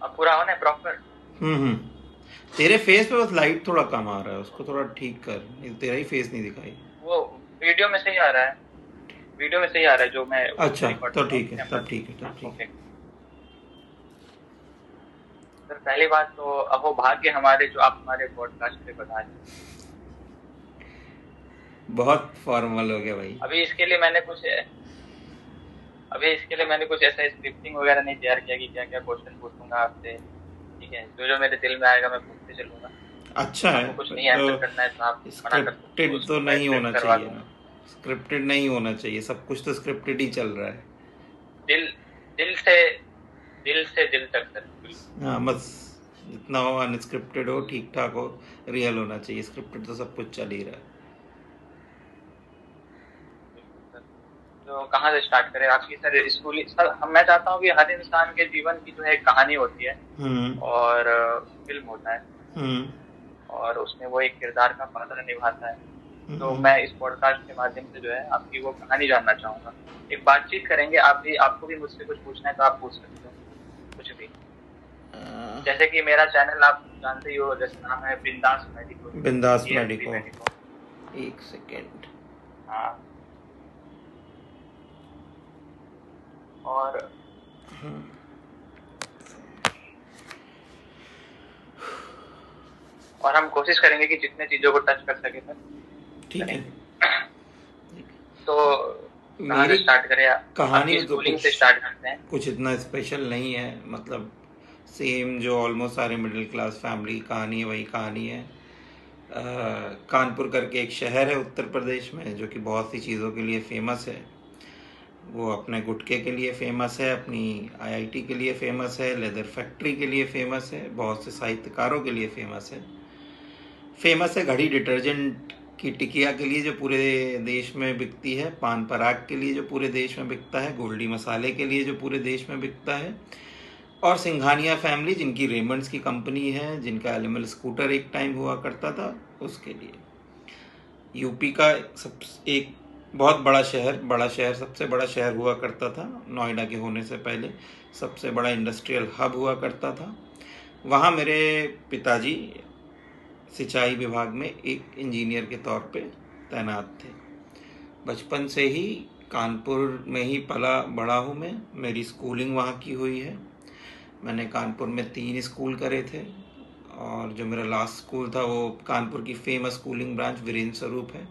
अब पूरा होना है प्रॉपर। हम्म। तेरे फेस पे बस लाइट थोड़ा कम आ रहा है, उसको थोड़ा ठीक कर, नहीं तेरा ही फेस नहीं दिखाई। वो वीडियो में सही आ रहा है, वीडियो में सही आ रहा है जो मैं अच्छा, रिकॉर्ड कर तो रहा हूँ ठीक है, कैमरा तब ठीक है, से। तब ठीक ओके। है। सर पहली बात तो अहो भाग्य हमारे जो आप हमारे पॉडकास्ट पे बता रहे हैं। बहुत फॉर्मल हो गया भाई। अभी इसके लिए मैंने कुछ अभी इसके लिए मैंने कुछ ऐसा स्क्रिप्टिंग वगैरह नहीं तैयार किया कि क्या क्या क्वेश्चन पूछूंगा आपसे। ठीक है, जो जो मेरे दिल में आएगा मैं पूछते चलूंगा। अच्छा है, आपको कुछ फिर नहीं तो आंसर करना है तो आप मना कर सकते हो, स्क्रिप्टेड तो उसको मैं नहीं स्क्रिप्ट होना करवा चाहिए ना। दूंगा। स्क्रिप्टेड नहीं होना चाहिए, सब कुछ तो स्क्रिप्टेड ही चल रहा है। दिल दिल से दिल से दिल तक सर, बिल्कुल। हाँ बस, जितना हो अनस्क्रिप्टेड हो, ठीक ठाक हो, रियल होना चाहिए। स्क्रिप्टेड तो सब कुछ चल ही रहा है। बिल्कुल सर। तो कहाँ से स्टार्ट करें आपकी सर स्कूलिंग? सर हम मैं चाहता हूँ कि हर इंसान के जीवन की जो है एक कहानी होती है हम्म। और फिल्म होता है, हम्म। और उसमें वो एक किरदार का पात्र निभाता है। तो हम्म। मैं इस पॉडकास्ट के माध्यम से जो है आपकी वो कहानी जानना चाहूंगा। एक बातचीत करेंगे, आप भी आपको भी मुझसे कुछ पूछना है तो आप पूछ सकते हो कुछ भी। जैसे कि मेरा चैनल आप जानते ही हो, जैसे नाम है बिंदास मेडिको, बिंदास बीएसपी मेडिको। मेडिको। एक सेकेंड। हाँ। और हम कोशिश करेंगे कि जितने चीजों को टच कर सके सर ठीक है। करेंगे। तो कहाँ से मेरी स्टार्ट करें? कहानी आपकी तो स्कूलिंग कुछ से स्टार्ट करते हैं। कुछ इतना स्पेशल नहीं है, मतलब सेम जो ऑलमोस्ट सारे मिडिल क्लास फैमिली की कहानी है वही कहानी है। कानपुर करके एक शहर है उत्तर प्रदेश में, जो कि बहुत सी चीज़ों के लिए फेमस है। वो अपने गुटखे के लिए फेमस है, अपनी आईआईटी के लिए फेमस है, लेदर फैक्ट्री के लिए फेमस है, बहुत से साहित्यकारों के लिए फेमस है। फेमस है घड़ी डिटर्जेंट की टिकिया के लिए जो पूरे देश में बिकती है, पान पराग के लिए जो पूरे देश में बिकता है, गोल्डी मसाले के लिए जो पूरे देश में बिकता है, और सिंघानिया फैमिली जिनकी रेमंड्स की कंपनी है, जिनका एलिमल स्कूटर एक टाइम हुआ करता था, उसके लिए। यूपी का सब एक बहुत बड़ा शहर, सबसे बड़ा शहर हुआ करता था नोएडा के होने से पहले, सबसे बड़ा इंडस्ट्रियल हब हुआ करता था। वहाँ मेरे पिताजी सिंचाई विभाग में एक इंजीनियर के तौर पे तैनात थे। बचपन से ही कानपुर में ही पला बड़ा हूँ मैं, मेरी स्कूलिंग वहाँ की हुई है। मैंने कानपुर में 3 स्कूल करे थे, और जो मेरा लास्ट स्कूल था वो कानपुर की फेमस स्कूलिंग ब्रांच वीरेंद्र स्वरूप है,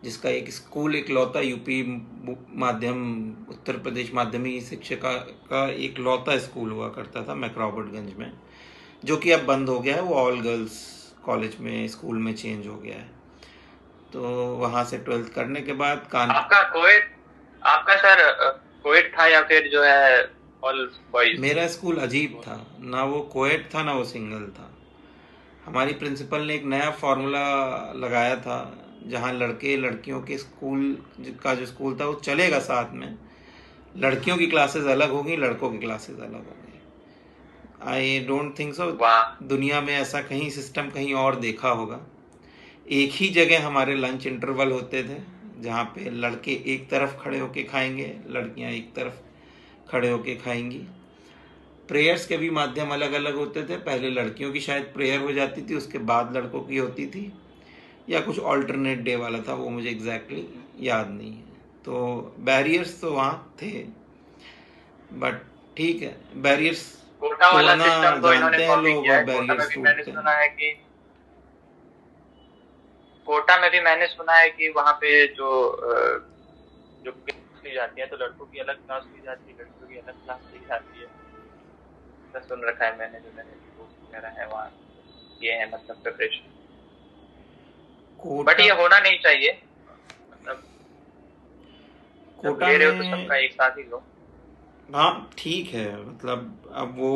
जिसका एक स्कूल इकलौता यूपी माध्यम उत्तर प्रदेश माध्यमिक शिक्षा का एक लौता स्कूल हुआ करता था मैकरॉबर्टगंज में, जो कि अब बंद हो गया है। वो ऑल गर्ल्स कॉलेज में स्कूल में चेंज हो गया है। तो वहाँ से 12th करने के बाद आपका कोएट आपका सर कोएट था या फिर जो है ऑल बॉयज मेरा स्कूल अजीब स्कूल? था, ना वो कोएड था ना वो सिंगल था। हमारी प्रिंसिपल ने एक नया फॉर्मूला लगाया था, जहाँ लड़के लड़कियों के स्कूल का जो स्कूल था वो चलेगा साथ में, लड़कियों की क्लासेस अलग होंगी, लड़कों की क्लासेस अलग होंगी। आई डोंट थिंक सो वाह। दुनिया में ऐसा कहीं सिस्टम कहीं और देखा होगा। एक ही जगह हमारे लंच इंटरवल होते थे, जहाँ पे लड़के एक तरफ खड़े होके खाएंगे, लड़कियाँ एक तरफ खड़े होके खाएंगी। प्रेयर्स के भी माध्यम अलग अलग होते थे, पहले लड़कियों की शायद प्रेयर हो जाती थी, उसके बाद लड़कों की होती थी, या कुछ ऑल्टरनेट डे वाला था, वो मुझे एग्जैक्टली याद नहीं है। तो बैरियर्स तो वहाँ थे, बट ठीक है, बैरियर्स कोटा वाला तोड़ना सिस्टम तो इन्होंने जानते हैं कॉपी लोग किया और है। कोटा में बैरियर्स भी मैंने तोड़ते हैं। सुना है कि वहाँ पे जो क्लास ली जाती है तो लड़कों की अलग क्लास ली जाती है, लड़कियों की अलग क्लास ली जाती है। ऐसा सुन रखा है मैंने, जो मेरे दोस्त वगैरह है वहाँ ये है मतलब प्रिपरेशन। बट कोटा ये होना नहीं चाहिए, मतलब जब कोटा ले रहे हो तो में सबका एक साथ ही लो। हाँ ठीक है, मतलब अब वो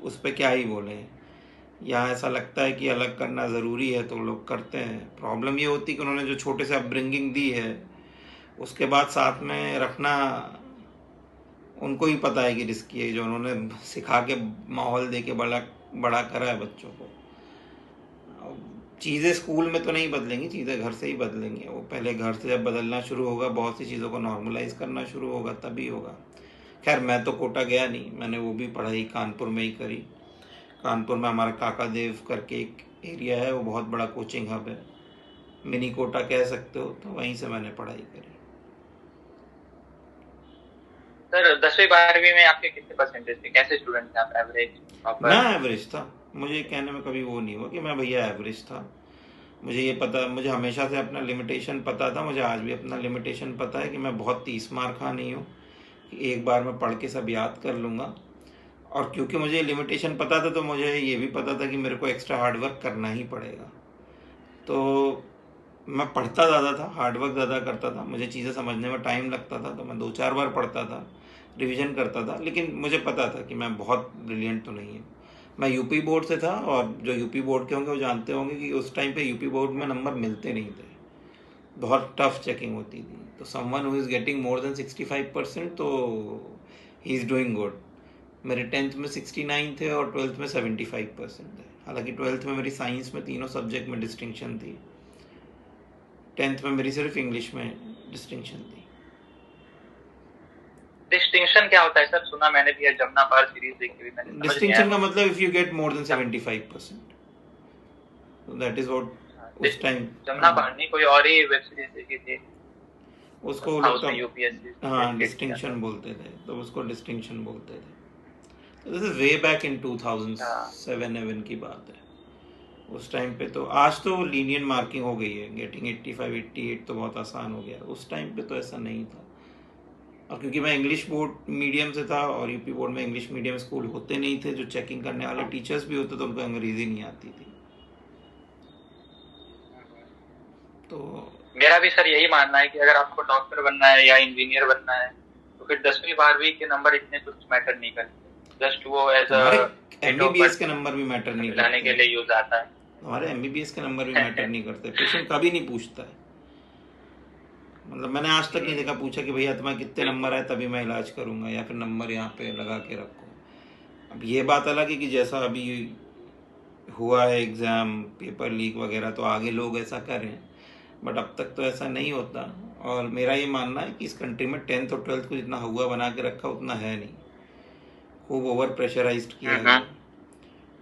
उस पर क्या ही बोले। यहाँ ऐसा लगता है कि अलग करना ज़रूरी है तो लोग करते हैं। प्रॉब्लम ये होती है कि उन्होंने जो छोटे से अपब्रिंगिंग दी है, उसके बाद साथ में रखना उनको ही पता है कि रिस्की है, जो उन्होंने सिखा के माहौल दे के बड़ा बड़ा करा है बच्चों को। चीज़ें स्कूल में तो नहीं बदलेंगी, चीज़ें घर से ही बदलेंगी। वो पहले घर से जब बदलना शुरू होगा, बहुत सी चीज़ों को नॉर्मलाइज करना शुरू होगा, तभी होगा। खैर मैं तो कोटा गया नहीं, मैंने वो भी पढ़ाई कानपुर में ही करी। कानपुर में हमारा काका देव करके एक एरिया है, वो बहुत बड़ा कोचिंग हब है, मिनी कोटा कह सकते हो, तो वहीं से मैंने पढ़ाई करी। सर 10वीं 12वीं में आपके कितने परसेंटेज थे, कैसे स्टूडेंट थे आप, एवरेज, मैं टॉपर? एवरेज था, मुझे कहने में कभी वो नहीं हुआ कि मैं भैया एवरेज था। मुझे ये पता, मुझे हमेशा से अपना लिमिटेशन पता था, मुझे आज भी अपना लिमिटेशन पता है कि मैं बहुत 30 मार खा नहीं हूँ कि एक बार मैं पढ़ के सब याद कर लूँगा। और क्योंकि मुझे लिमिटेशन पता था तो मुझे ये भी पता था कि मेरे को एक्स्ट्रा हार्डवर्क करना ही पड़ेगा। तो मैं पढ़ता ज़्यादा था, हार्डवर्क ज़्यादा करता था, मुझे चीज़ें समझने में टाइम लगता था, तो मैं 2-4 बार पढ़ता था, रिवीजन करता था, लेकिन मुझे पता था कि मैं बहुत ब्रिलियंट तो नहीं हूँ। मैं यूपी बोर्ड से था, और जो यूपी बोर्ड के होंगे वो जानते होंगे कि उस टाइम पे यूपी बोर्ड में नंबर मिलते नहीं थे, बहुत टफ चेकिंग होती थी। तो someone who is getting more than 65% तो ही इज़ डूइंग गुड। मेरे 10th में 69 थे और 12th में 75% थे। हालांकि 12th में मेरी साइंस में तीनों सब्जेक्ट में डिस्टिंक्शन थी, 10th में मेरी सिर्फ इंग्लिश में डिस्टिंक्शन थी। डिस्टिंक्शन क्या होता है सर, सुना मैंने भी है, जमुना पार सीरीज देखी हुई मैंने, समझ नहीं डिस्टिंक्शन आया का मुझे। मतलब if you get more than 75%, that is what उस टाइम। जमुना पार नहीं, कोई और ही वेब सीरीज देखी थी, उसको वो था लोग तो, उसमें यूपीएससी हाँ, रिलेटेड किया था। डिस्टिंक्शन बोलते थे, तो उसको डिस्टिंक्शन बोलते थे। तो this is way back in हाँ 2007-8 की बात है। उस टाइम पे तो, आज तो लीनियंट मार्किंग हो गई है, गेटिंग 85-88 तो बहुत आसान हो गया, उस टाइम पे तो ऐसा नहीं था। और क्योंकि मैं इंग्लिश बोर्ड मीडियम से था और यूपी बोर्ड में इंग्लिश मीडियम स्कूल होते नहीं थे, जो चेकिंग करने वाले टीचर्स भी होते तो उनको अंग्रेजी नहीं आती थी। तो मेरा भी सर यही मानना है कि अगर आपको डॉक्टर बनना है या इंजीनियर बनना है तो फिर 10वीं 12वीं के नंबर इतने कुछ मैटर नहीं करते, जस्ट वो एज अ हमारे डेट ऑफ एमबीबीएस बर्थ के नंबर भी मैटर नहीं मिलाने करते के हैं। लिए यूज आता है। हमारे एमबीबीएस के नंबर भी मैटर नहीं करते, पेशेंट कभी नहीं पूछता है। मतलब मैंने आज तक नहीं देखा पूछा कि भैया तुम्हारे कितने नंबर आए तभी मैं इलाज करूंगा, या फिर नंबर यहाँ पे लगा के रखो। अब ये बात अलग है कि जैसा अभी हुआ है एग्ज़ाम पेपर लीक वगैरह, तो आगे लोग ऐसा करें, बट अब तक तो ऐसा नहीं होता। और मेरा ये मानना है कि इस कंट्री में 10th और 12th को जितना हुआ बना के रखा उतना है नहीं, खूब ओवर प्रेशराइज्ड किया गया।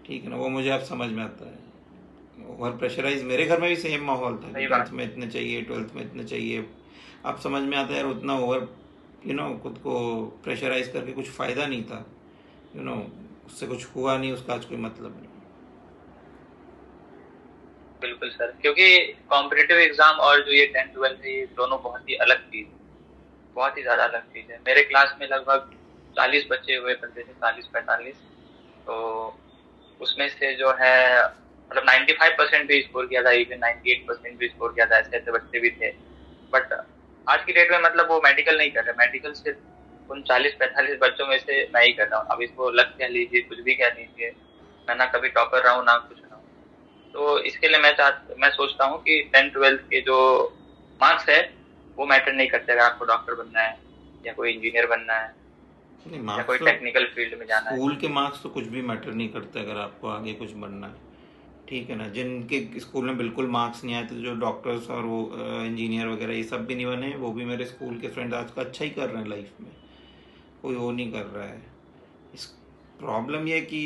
ठीक है ना, वो मुझे अब समझ में आता है। ओवर प्रेशराइज, मेरे घर में भी सेम माहौल था कि सही 10th बात। में इतने चाहिए, 12th में इतने चाहिए। अब समझ में आता है यार उतना ओवर खुद को प्रेशराइज करके कुछ फ़ायदा नहीं था। उससे कुछ हुआ नहीं, उसका आज कोई मतलब नहीं। बिल्कुल सर, क्योंकि कॉम्पिटिटिव एग्जाम और जो ये 10th 12th है, ये दोनों बहुत ही अलग चीज, बहुत ही ज्यादा अलग चीज है। मेरे क्लास में लगभग 40 बच्चे हुए करते थे, 40-45। तो उसमें से जो है मतलब 95% भी स्कोर किया था, इवन 98% भी स्कोर किया था, ऐसे ऐसे बच्चे भी थे। बट आज की डेट में मतलब वो मेडिकल नहीं कर रहे, मेडिकल सिर्फ उन 40-45 बच्चों में से मैं ही कर रहा हूँ। अब इसको लक कह लीजिए, कुछ भी कह लीजिए, मैं ना कभी टॉपर रहा हूँ ना कुछ रहा हूँ। तो इसके लिए मैं सोचता हूँ कि 10th 12th के जो मार्क्स है वो मैटर नहीं करते, अगर आपको डॉक्टर बनना है या कोई इंजीनियर बनना है नहीं, या मार्क्स कोई तो, टेक्निकल फील्ड में जाना है। स्कूल के मार्क्स तो कुछ भी मैटर नहीं करते अगर आपको आगे कुछ बनना है। ठीक है ना, जिनके स्कूल में बिल्कुल मार्क्स नहीं आए थे, जो डॉक्टर्स और वो इंजीनियर वगैरह ये सब भी नहीं बने, वो भी मेरे स्कूल के फ्रेंड आज का अच्छा ही कर रहे हैं लाइफ में, कोई वो नहीं कर रहा है। इस प्रॉब्लम ये कि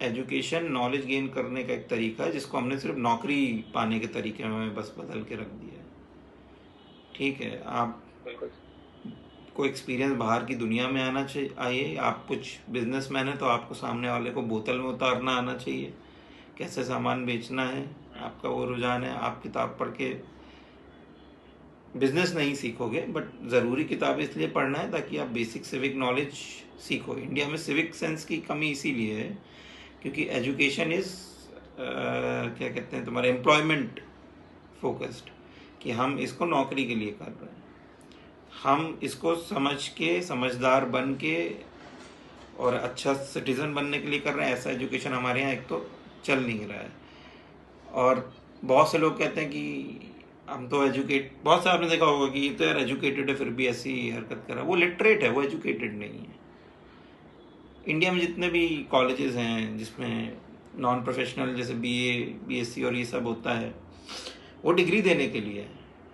एजुकेशन नॉलेज गेन करने का एक तरीका है जिसको हमने सिर्फ नौकरी पाने के तरीके में बस बदल के रख दिया है। ठीक है, आप बिल्कुल। को एक्सपीरियंस बाहर की दुनिया में आना चाहिए, आइए। आप कुछ बिजनेसमैन है तो आपको सामने वाले को बोतल में उतारना आना चाहिए, कैसे सामान बेचना है, आपका वो रुझान है। आप किताब पढ़ के बिजनेस नहीं सीखोगे, बट ज़रूरी किताब इसलिए पढ़ना है ताकि आप बेसिक सिविक नॉलेज सीखो। इंडिया में सिविक सेंस की कमी इसीलिए है क्योंकि एजुकेशन इज़ क्या कहते हैं तुम्हारे एम्प्लॉयमेंट फोकस्ड, कि हम इसको नौकरी के लिए कर रहे हैं। हम इसको समझ के, समझदार बन के और अच्छा सिटीज़न बनने के लिए कर रहे हैं। ऐसा एजुकेशन हमारे यहाँ एक तो चल नहीं रहा है। और बहुत से लोग कहते हैं कि हम तो बहुत से आपने देखा होगा कि ये तो यार एजुकेटेड है फिर भी ऐसी हरकत कर रहा है। वो लिटरेट है, वो एजुकेटेड नहीं है। इंडिया में जितने भी कॉलेजेस हैं जिसमें नॉन प्रोफेशनल जैसे बीए, बीएससी और ये सब होता है, वो डिग्री देने के लिए है।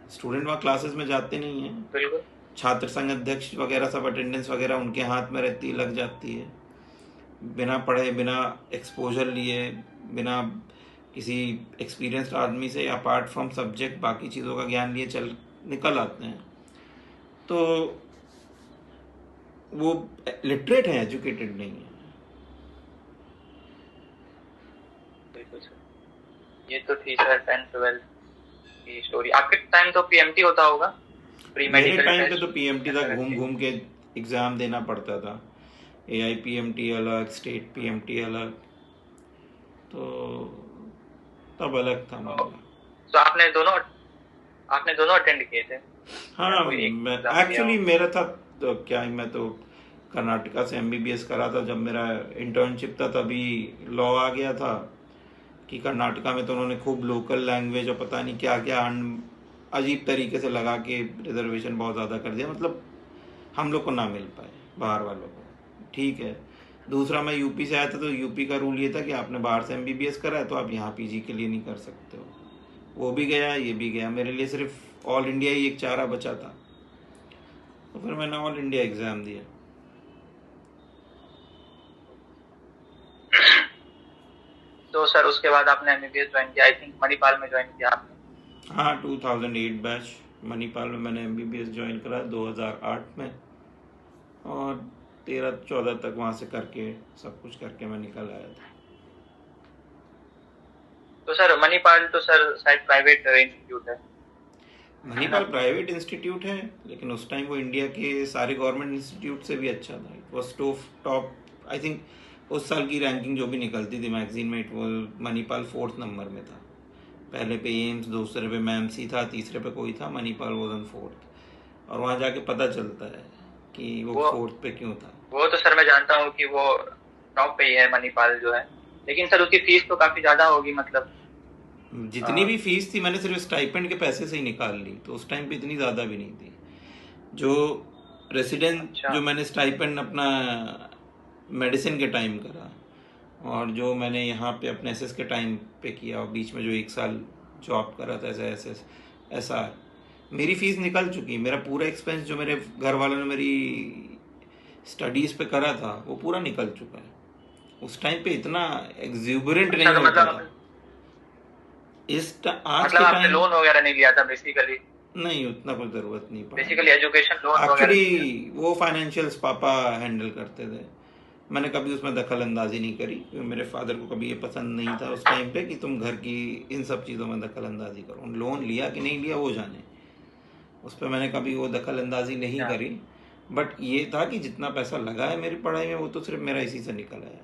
स्टूडेंट वहाँ क्लासेस में जाते नहीं हैं। छात्र संघ अध्यक्ष वगैरह सब अटेंडेंस वगैरह उनके हाथ में रहती है, लग जाती है। बिना पढ़े, बिना एक्सपोजर लिए, बिना किसी एक्सपीरियंस्ड आदमी से अपार्ट फ्रॉम सब्जेक्ट बाकी चीज़ों का ज्ञान लिए चल निकल आते हैं, तो वो लिटरेट हैं, एजुकेटेड नहीं है। बिल्कुल सर। ये तो थी सर 10th-12th की स्टोरी। आपके टाइम तो पीएमटी होता होगा, प्री मेरे मेडिकल टाइम पे टेस्ट तो पीएमटी था, घूम घूम के एग्ज़ाम देना पड़ता था। AIPMT अलग, स्टेट PMT अलग, तो तब अलग था मामला। तो आपने दोनों अटेंड किए थे? हाँ, कोई एक मैं एग्जाम दिया एक्चुअली हो? मेरा था तो क्या ही, मैं तो कर्नाटका से MBBS करा था। जब मेरा इंटर्नशिप था तभी लॉ आ गया था कि कर्नाटका में तो उन्होंने खूब लोकल लैंग्वेज और पता नहीं क्या क्या अजीब तरीके से लगा के रिजर्वेशन बहुत ज़्यादा कर दिया, मतलब हम लोग को ना मिल पाए, बाहर वालों को। ठीक है। दूसरा, मैं यूपी से आया था, तो यूपी का रूल ये था कि आपने बाहर से MBBS करा है तो आप यहाँ PG के लिए नहीं कर सकते हो। वो भी गया, ये भी गया, मेरे लिए सिर्फ ऑल इंडिया ही एक चारा बचा था, तो फिर मैंने ऑल इंडिया एग्ज़ाम दिया। तो सर उसके बाद आपने एमबीबीएस ज्वाइन किया, आई थिंक मणिपाल में ज्वाइन किया आपने? हाँ, 2008 बैच मणिपाल में मैंने MBBS ज्वाइन करा 2008 में, और 13-14 तक वहाँ से करके सब कुछ करके मैं निकल आया था। तो सर मणिपाल तो सर शायद प्राइवेट इंस्टीट्यूट है। मणिपाल प्राइवेट इंस्टीट्यूट है, लेकिन उस टाइम वो इंडिया के सारे गवर्नमेंट इंस्टीट्यूट से भी अच्छा था। It was top, I think उस साल की रैंकिंग जो भी निकलती थी मैगजीन में, it was Manipal 4th number में था। पहले पे एम्स, दूसरे पे मैमसी था, तीसरे पे कोई था, मणिपाल वॉज ऑन 4th। और वहाँ जाके पता चलता है कि वो 4th पे क्यों था। वो तो सर मैं जानता हूँ कि वो टॉप पे ही है मणिपाल जो है, लेकिन सर उसकी फीस तो काफी ज्यादा होगी, मतलब जितनी भी फीस थी मैंने सिर्फ स्टाइपेंड के पैसे से ही निकाल ली, तो उस टाइम पे इतनी ज़्यादा भी नहीं थी। जो रेसिडेंट, अच्छा। जो मैंने स्टाइपेंड अपना मेडिसिन के टाइम करा, और जो मैंने यहाँ पे अपने SS के टाइम पे किया, और बीच में जो 1 साल जॉब करा था एज SR, मेरी फीस निकल चुकी। मेरा पूरा एक्सपेंस जो मेरे घर वालों ने मेरी स्टडीज़ पे करा था वो पूरा निकल चुका है। उस टाइम पे इतना एग्जूबरेंट नहीं तो होता था। आज के आपने टाइम लोन वगैरह नहीं लिया था बेसिकली? नहीं, उतना कोई ज़रूरत नहीं पड़ा। बेसिकली एजुकेशन लोन वगैरह एक्चुअली वो फाइनेंशियल्स पापा हैंडल करते थे, मैंने कभी उसमें दखल अंदाजी नहीं करी, क्योंकि मेरे फादर को कभी ये पसंद नहीं था उस टाइम पे कि तुम घर की इन सब चीज़ों में दखल अंदाजी करो। लोन लिया कि नहीं लिया वो जाने, उस पर मैंने कभी वो दखल अंदाजी नहीं करी। बट ये था कि जितना पैसा लगा है मेरी पढ़ाई में वो तो सिर्फ मेरा इसी से निकल आया।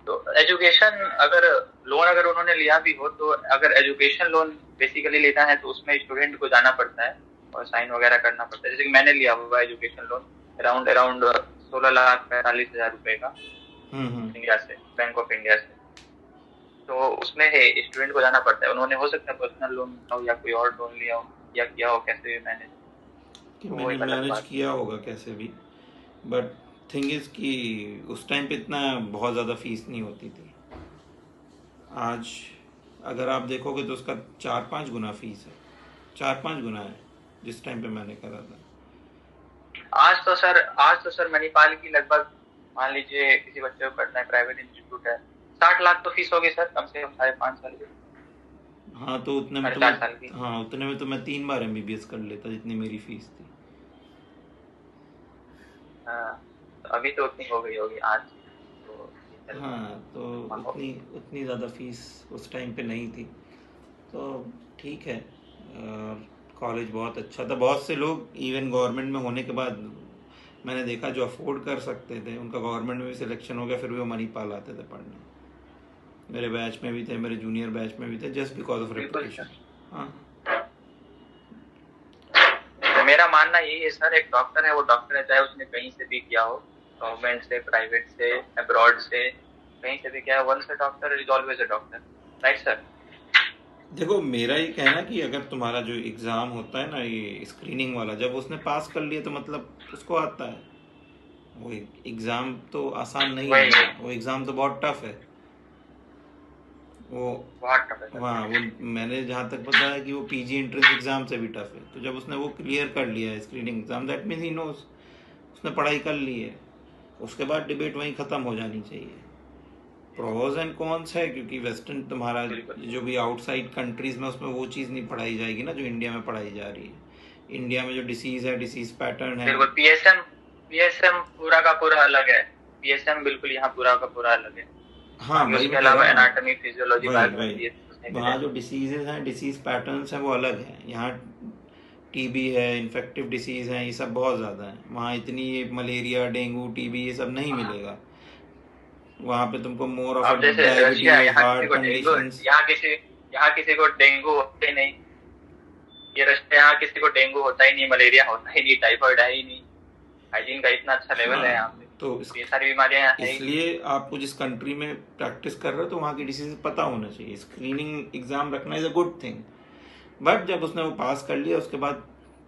तो एजुकेशन अगर उन्होंने लिया भी हो, तो अगर एजुकेशन लोन बेसिकली लेना है तो उसमें स्टूडेंट को जाना पड़ता है और साइन वगैरह करना पड़ता है। जैसे कि मैंने लिया हुआ एजुकेशन लोन अराउंड 16,45,000 रुपए का इंडिया से, बैंक ऑफ इंडिया से। तो उसमें है स्टूडेंट को जाना पड़ता है। उन्होंने हो सकता है पर्सनल लोन लिया हो या कोई और लोन लिया हो या किया हो कैसे भी मैनेज, कि मैंने मैनेज किया होगा कैसे भी। बट थिंग इज़ कि उस टाइम पे इतना बहुत ज़्यादा फीस नहीं होती थी। आज अगर आप देखोगे तो उसका 4-5 गुना फीस है, 4-5 गुना है जिस टाइम पे मैंने करा था। आज तो सर मणिपाल की लगभग, मान लीजिए किसी बच्चे को पढ़ना है, प्राइवेट इंस्टीट्यूट है, 60 लाख तो फीस होगी सर, कम से कम 5.5 साल की। हाँ, तो उतने में तो उतने में तो मैं 3 बार MBBS कर लेता जितनी मेरी फीस थी। हाँ, तो अभी तो उतनी हो गई होगी आज तो। हाँ, तो उतनी ज़्यादा फीस उस टाइम पे नहीं थी, तो ठीक है। कॉलेज बहुत अच्छा था। बहुत से लोग इवन गवर्नमेंट में होने के बाद मैंने देखा जो अफोर्ड कर सकते थे उनका गवर्नमेंट में भी सिलेक्शन हो गया, फिर भी वो मणिपाल आते थे पढ़ने। मेरे बैच में भी थे, मेरे जूनियर बैच में भी थे, जस्ट बिकॉज ऑफ रेपुटेशन। हाँ, तो मेरा मानना यही है सर, एक डॉक्टर है वो डॉक्टर है, चाहे उसने कहीं से भी किया हो, गवर्नमेंट से, प्राइवेट से, अब्रॉड से, कहीं से भी किया है, once a doctor is always a doctor, right sir? देखो मेरा ये कहना कि अगर तुम्हारा जो एग्ज़ाम होता है ना, ये स्क्रीनिंग वाला, जब उसने पास कर लिया तो मतलब उसको आता है। वो एग्ज़ाम तो आसान नहीं है, वो एग्ज़ाम तो बहुत टफ है। वो हाँ, वो मैंने जहाँ तक पता है कि वो PG एंट्रेंस एग्ज़ाम से भी टफ है। तो जब उसने वो क्लियर कर लिया है screening exam, that means he knows उसने पढ़ाई कर ली है। उसके बाद डिबेट वहीं ख़त्म हो जानी चाहिए। प्रोज एंड कॉन्स है, क्योंकि वेस्टर्न तुम्हारा बिल्कुल। जो भी आउटसाइड कंट्रीज में उसमें वो चीज़ नहीं पढ़ाई जाएगी ना जो इंडिया में पढ़ाई जा रही है। इंडिया में जो डिसीज़ है, डिसीज़ पैटर्न है। बिल्कुल पीएसएम पूरा का पूरा अलग है। पीएसएम बिल्कुल यहाँ पूरा का पूरा अलग है। हाँ, बाकी वही उसके मैं कह रहा अलावा हूँ ना, एनाटॉमी, फिजियोलॉजी, वही बायोकेमिस्ट्री ये कुछ नहीं वहाँ मिलेगा। जो डिसीजेज हैं, डिसीज पैटर्न्स हैं, वो अलग हैं। यहाँ टीबी है, इन्फेक्टिव डिसीज़ हैं, ये सब बहुत ज़्यादा है। वहाँ इतनी ये मलेरिया, डेंगू, टीबी ये सब नहीं हाँ। मिलेगा। वहाँ पे तुमको मोर ऑफ अब जैसे रशिया, डायबिटीज, हार्ट कंडीशंस। यहाँ किसी को डेंगू होता ही नहीं। ये रशिया, यहाँ किसी को डेंगू होता ही नहीं, मलेरिया होता ही नहीं, टाइफाइड है ही नहीं। हाइजीन का इतना अच्छा लेवल है हाँ, यहाँ पे, तो ये सारी बीमारियां यहाँ है ही नहीं। इसलिए आपको जिस कंट्री में प्रैक्टिस कर रहे हो तो वहाँ की डिसीज पता होना चाहिए। स्क्रीनिंग एग्ज़ाम रखना is a good thing, but जब उसने वो पास कर लिया उसके बाद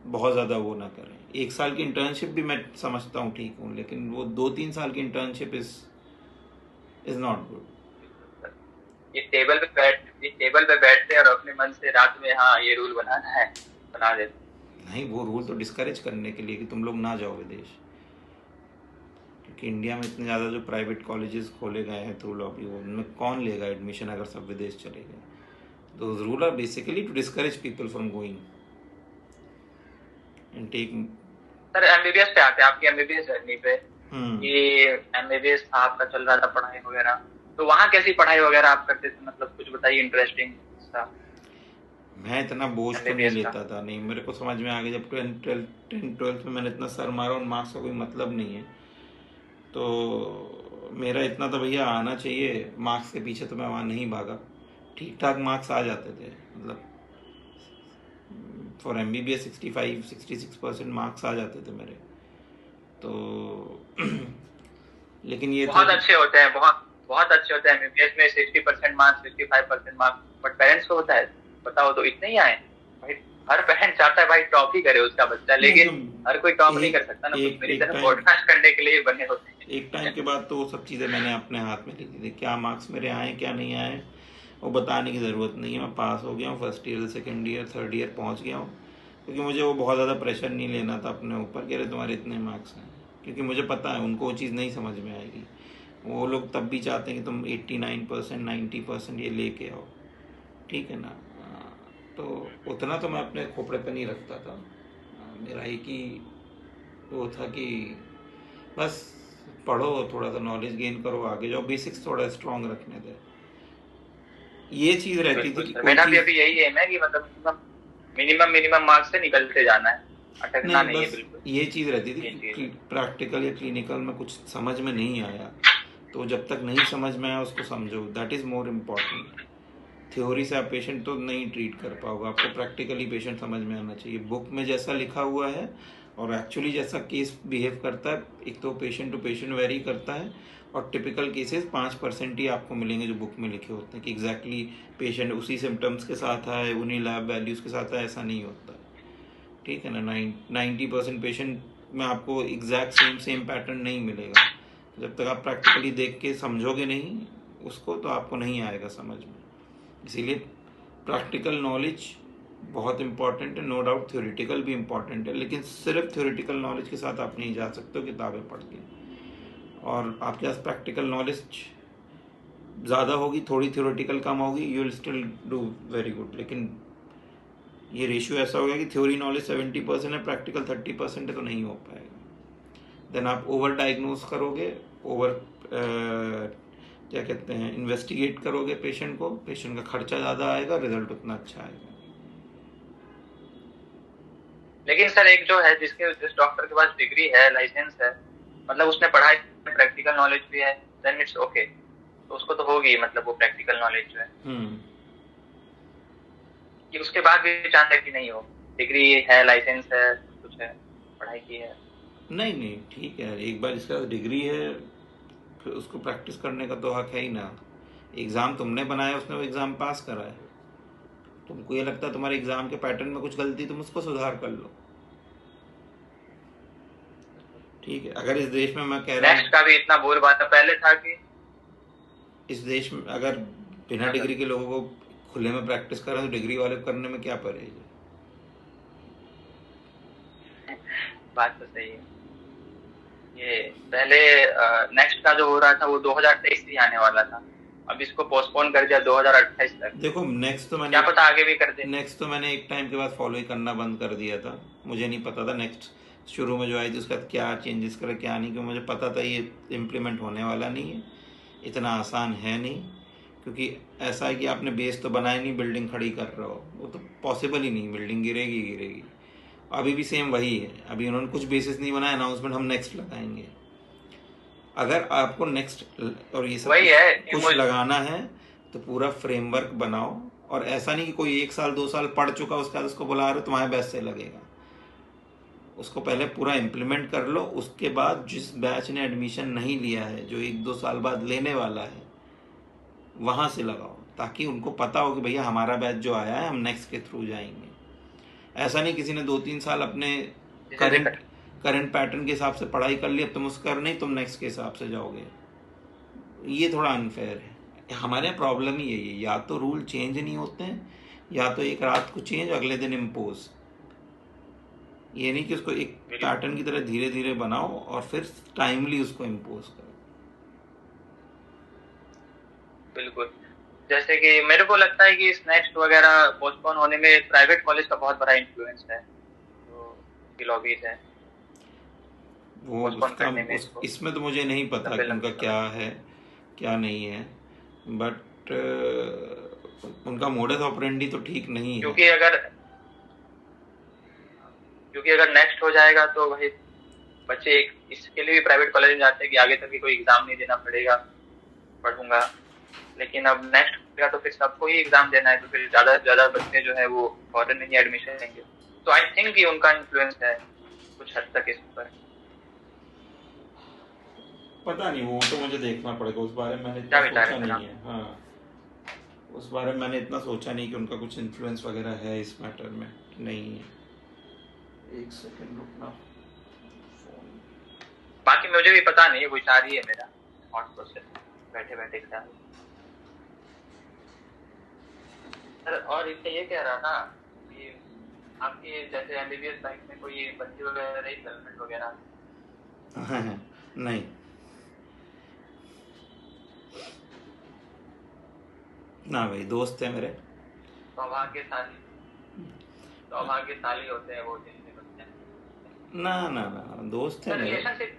बहुत ज़्यादा वो ना करें। 1 साल की इंटर्नशिप भी मैं समझता हूँ ठीक हूँ, लेकिन वो 2-3 साल की इंटर्नशिप इज़ नॉट गुड। ये टेबल पे बैठते हैं और अपने मन से रात में हाँ ये रूल बनाना है, बना देते। नहीं, वो रूल तो डिस्करेज करने के लिए कि तुम लोग ना जाओ विदेश, क्योंकि इंडिया में इतने ज़्यादा जो प्राइवेट कॉलेजेस खोले गए हैं थ्रू लॉबी, उनमें कौन लेगा एडमिशन अगर सब विदेश चले गए? तो rule are basically to discourage people from going and take. Sir MBBS पे आते हैं, आपकी एमबीबीएस जर्नी पे। ये एमबीबीएस आपका चल रहा था पढ़ाई वगैरह, तो वहाँ कैसी पढ़ाई वगैरह आप करते थे? मतलब कुछ बताइए इंटरेस्टिंग सा। मैं इतना बोझ तो नहीं एमबीबीएस का लेता था, नहीं, मेरे को समझ में आ गया जब 10th-12th में मैंने इतना सर मारा और मार्क्स का कोई मतलब नहीं है। तो मेरा इतना तो भैया आना चाहिए, मार्क्स के पीछे तो मैं वहाँ नहीं भागा। ठीक ठाक मार्क्स आ जाते थे, मतलब फॉर MBBS 65-66% मार्क्स आ जाते थे मेरे। तो लेकिन ये बहुत अच्छे होते हैं, बहुत अच्छे होते हैं एमबीबीएस में। 60% मार्क्स, 65% मार्क्स, बट पेरेंट्स को होता है बताओ तो इतने ही आए भाई। हर पेरेंट चाहता है भाई टॉप ही करे उसका बच्चा, लेकिन हर कोई टॉप नहीं कर सकता ना। कुछ मेरी तरह पॉडकास्ट करने के लिए बने होते हैं। एक टाइम के बाद तो वो सब चीज़ें मैंने अपने हाथ में ली थी, क्या मार्क्स मेरे आए क्या नहीं आए वो बताने की ज़रूरत नहीं है। मैं पास हो गया हूँ, first year, second year, third year पहुँच गया हूँ, क्योंकि मुझे वो बहुत ज़्यादा प्रेशर नहीं लेना था अपने ऊपर कि अरे तुम्हारे इतने मार्क्स हैं, क्योंकि मुझे पता है उनको वो चीज़ नहीं समझ में आएगी। वो लोग तब भी चाहते हैं कि तुम 89%, 90% ये लेके आओ, ठीक है ना। तो उतना तो मैं अपने खोपड़े पे नहीं रखता था। मेरा एक ही वो था कि बस पढ़ो, थोड़ा सा नॉलेज गेन करो, आगे जाओ, बेसिक्स थोड़ा स्ट्रॉन्ग रखने थे। ये चीज़ रहती थी कि मेरा भी अभी यही एम है कि मतलब मिनिमम मार्क्स से निकलते जाना है, अटकना नहीं है बिल्कुल। ये चीज़ रहती थी कि प्रैक्टिकल या क्लिनिकल में कुछ समझ में नहीं आया तो जब तक नहीं समझ में आया उसको समझो, that is more important. Theory से आप पेशेंट तो नहीं ट्रीट कर पाओगे, आपको प्रैक्टिकली पेशेंट समझ में आना चाहिए। बुक में जैसा लिखा हुआ है और एक्चुअली जैसा केस बिहेव करता है, एक तो पेशेंट टू पेशेंट वेरी करता है, और टिपिकल केसेस 5% ही आपको मिलेंगे जो बुक में लिखे होते हैं कि एग्जैक्टली पेशेंट उसी सिम्टम्स के साथ आए, उन्हीं लैब वैल्यूज़ के साथ आए, ऐसा नहीं होता, ठीक है ना। 90% पेशेंट में आपको एग्जैक्ट सेम पैटर्न नहीं मिलेगा। जब तक आप प्रैक्टिकली देख के समझोगे नहीं उसको तो आपको नहीं आएगा समझ में। इसीलिए प्रैक्टिकल नॉलेज बहुत इम्पॉर्टेंट है, नो डाउट थ्योरेटिकल भी इम्पॉर्टेंट है, लेकिन सिर्फ थ्योरेटिकल नॉलेज के साथ आप नहीं जा सकते हो किताबें पढ़ के। और आपके पास प्रैक्टिकल नॉलेज ज़्यादा होगी, थोड़ी थ्योरेटिकल कम होगी, you will still do very good. लेकिन ये रेशियो ऐसा हो गया कि थ्योरी नॉलेज 70% है, प्रैक्टिकल 30% है, तो नहीं हो पाएगा। देन आप ओवर डायग्नोज करोगे, क्या कहते हैं, इन्वेस्टिगेट करोगे पेशेंट को, पेशेंट का खर्चा ज़्यादा आएगा, रिजल्ट उतना अच्छा आएगा। लेकिन सर एक जो है जिस डॉक्टर के पास डिग्री है, लाइसेंस है, मतलब उसने पढ़ाई, प्रैक्टिकल नॉलेज भी है, देन इट्स ओके, तो उसको तो होगी मतलब वो प्रैक्टिकल नॉलेज जो है। कि उसके बाद भी चांस है कि नहीं हो, डिग्री है, लाइसेंस है, कुछ है, पढ़ाई की है। नहीं ठीक है, एक बार इसका डिग्री है फिर उसको प्रैक्टिस करने का तो हक है ही ना। एग्ज़ाम तुमने बनाया, उसने वो एग्ज़ाम पास करा है, तुमको ये लगता है तुम्हारे एग्ज़ाम के पैटर्न में कुछ गलती, तुम उसको सुधार कर लो, ठीक है। अगर इस देश में मैं कह रहा हूँ, नेक्स्ट का भी इतना बोलबाला पहले था कि इस देश में अगर बिना डिग्री के लोगों को खुले में प्रैक्टिस कर रहे हैं तो डिग्री वाले करने में क्या परहेज है? बात तो सही है, ये पहले नेक्स्ट का जो हो रहा था वो 2023 ही आने वाला था, अब इसको पोस्टपोन कर दिया 2028 तक। देखो नेक्स्ट तो क्या मैंने पता आगे भी कर दे। नेक्स्ट तो मैंने एक टाइम के बाद फॉलो ही करना बंद कर दिया था। मुझे नहीं पता था नेक्स्ट शुरू में जो आई थी उसका क्या चेंजेस करे क्या नहीं, क्योंकि मुझे पता था ये इम्प्लीमेंट होने वाला नहीं है, इतना आसान है नहीं। क्योंकि ऐसा है कि आपने बेस तो बनाया नहीं, बिल्डिंग खड़ी कर रहे हो, वो तो पॉसिबल ही नहीं, बिल्डिंग गिरेगी गिरेगी। अभी भी सेम वही है, अभी उन्होंने कुछ बेसिस नहीं बनाया, अनाउंसमेंट हम नेक्स्ट लगाएंगे। अगर आपको नेक्स्ट और ये सब वही है कि कुछ लगाना है तो पूरा फ्रेमवर्क बनाओ, और ऐसा नहीं कि कोई 1 साल 2 साल पढ़ चुका उसके बाद उसको बुला रहे हो तुम्हारे बैच से लगेगा। उसको पहले पूरा इम्प्लीमेंट कर लो, उसके बाद जिस बैच ने एडमिशन नहीं लिया है, जो 1-2 साल बाद लेने वाला है, वहाँ से लगाओ, ताकि उनको पता हो कि भैया हमारा बैच जो आया है हम नेक्स्ट के थ्रू जाएंगे। ऐसा नहीं किसी ने 2-3 साल अपने करंट पैटर्न के हिसाब से पढ़ाई कर ली, अब तुम उसका नहीं, तुम नेक्स्ट के हिसाब से जाओगे, ये थोड़ा अनफेयर है। हमारे यहाँ प्रॉब्लम ही यही है, या तो रूल चेंज नहीं होते हैं, या तो एक रात को चेंज अगले दिन इम्पोज। ये नहीं कि उसको एक पैटर्न की तरह धीरे धीरे बनाओ और फिर टाइमली उसको इम्पोज करो। बिल्कुल, जैसे कि मेरे को लगता है कि इस नेक्स्ट वगैरह पोस्टपोन होने में प्राइवेट कॉलेज का बहुत बड़ा इन्फ्लुएंस है, जो लॉबीज है वो इसमें तो मुझे नहीं पता कि उनका क्या है क्या नहीं है, बट उनका मोडस ऑपरेंडी तो ठीक नहीं है। क्योंकि अगर नेक्स्ट हो जाएगा तो वही बच्चे इसके लिए भी प्राइवेट कॉलेज में जाते हैं कि आगे तक कोई एग्जाम नहीं देना पड़ेगा, पढ़ूंगा। लेकिन अब नेक्स्ट होगा तो फिर सबको ही एग्जाम देना है, तो फिर ज्यादा से ज्यादा बच्चे जो है वो फॉरेन में ही एडमिशन लेंगे। तो आई थिंक कि उनका इन्फ्लुएंस है कुछ हद तक इस पर। पता नहीं, वो तो मुझे देखना पड़ेगा, उस बारे में मैंने इतना सोचा नहीं है। हाँ, उस बारे में मैंने इतना सोचा नहीं कि उनका कुछ इन्फ्लुएंस वगैरह है इस मैटर में, नहीं है। एक सेकंड रुकना, बाकी मुझे भी पता नहीं, विचार ही है मेरा, थॉट प्रोसेस बैठे बैठे ख्याल। और इससे ये कह रहा ना कि आपकी जैसे एमबीबीएस लाइफ में कोई बच्चे वगैरह रही, गर्लफ्रेंड वगैरह? नहीं ना भाई, दोस्त है मेरे। सौभाग्यशाली होते हैं वो जिनके बच्चे। ना दोस्त है मेरे। रिलेशनशिप,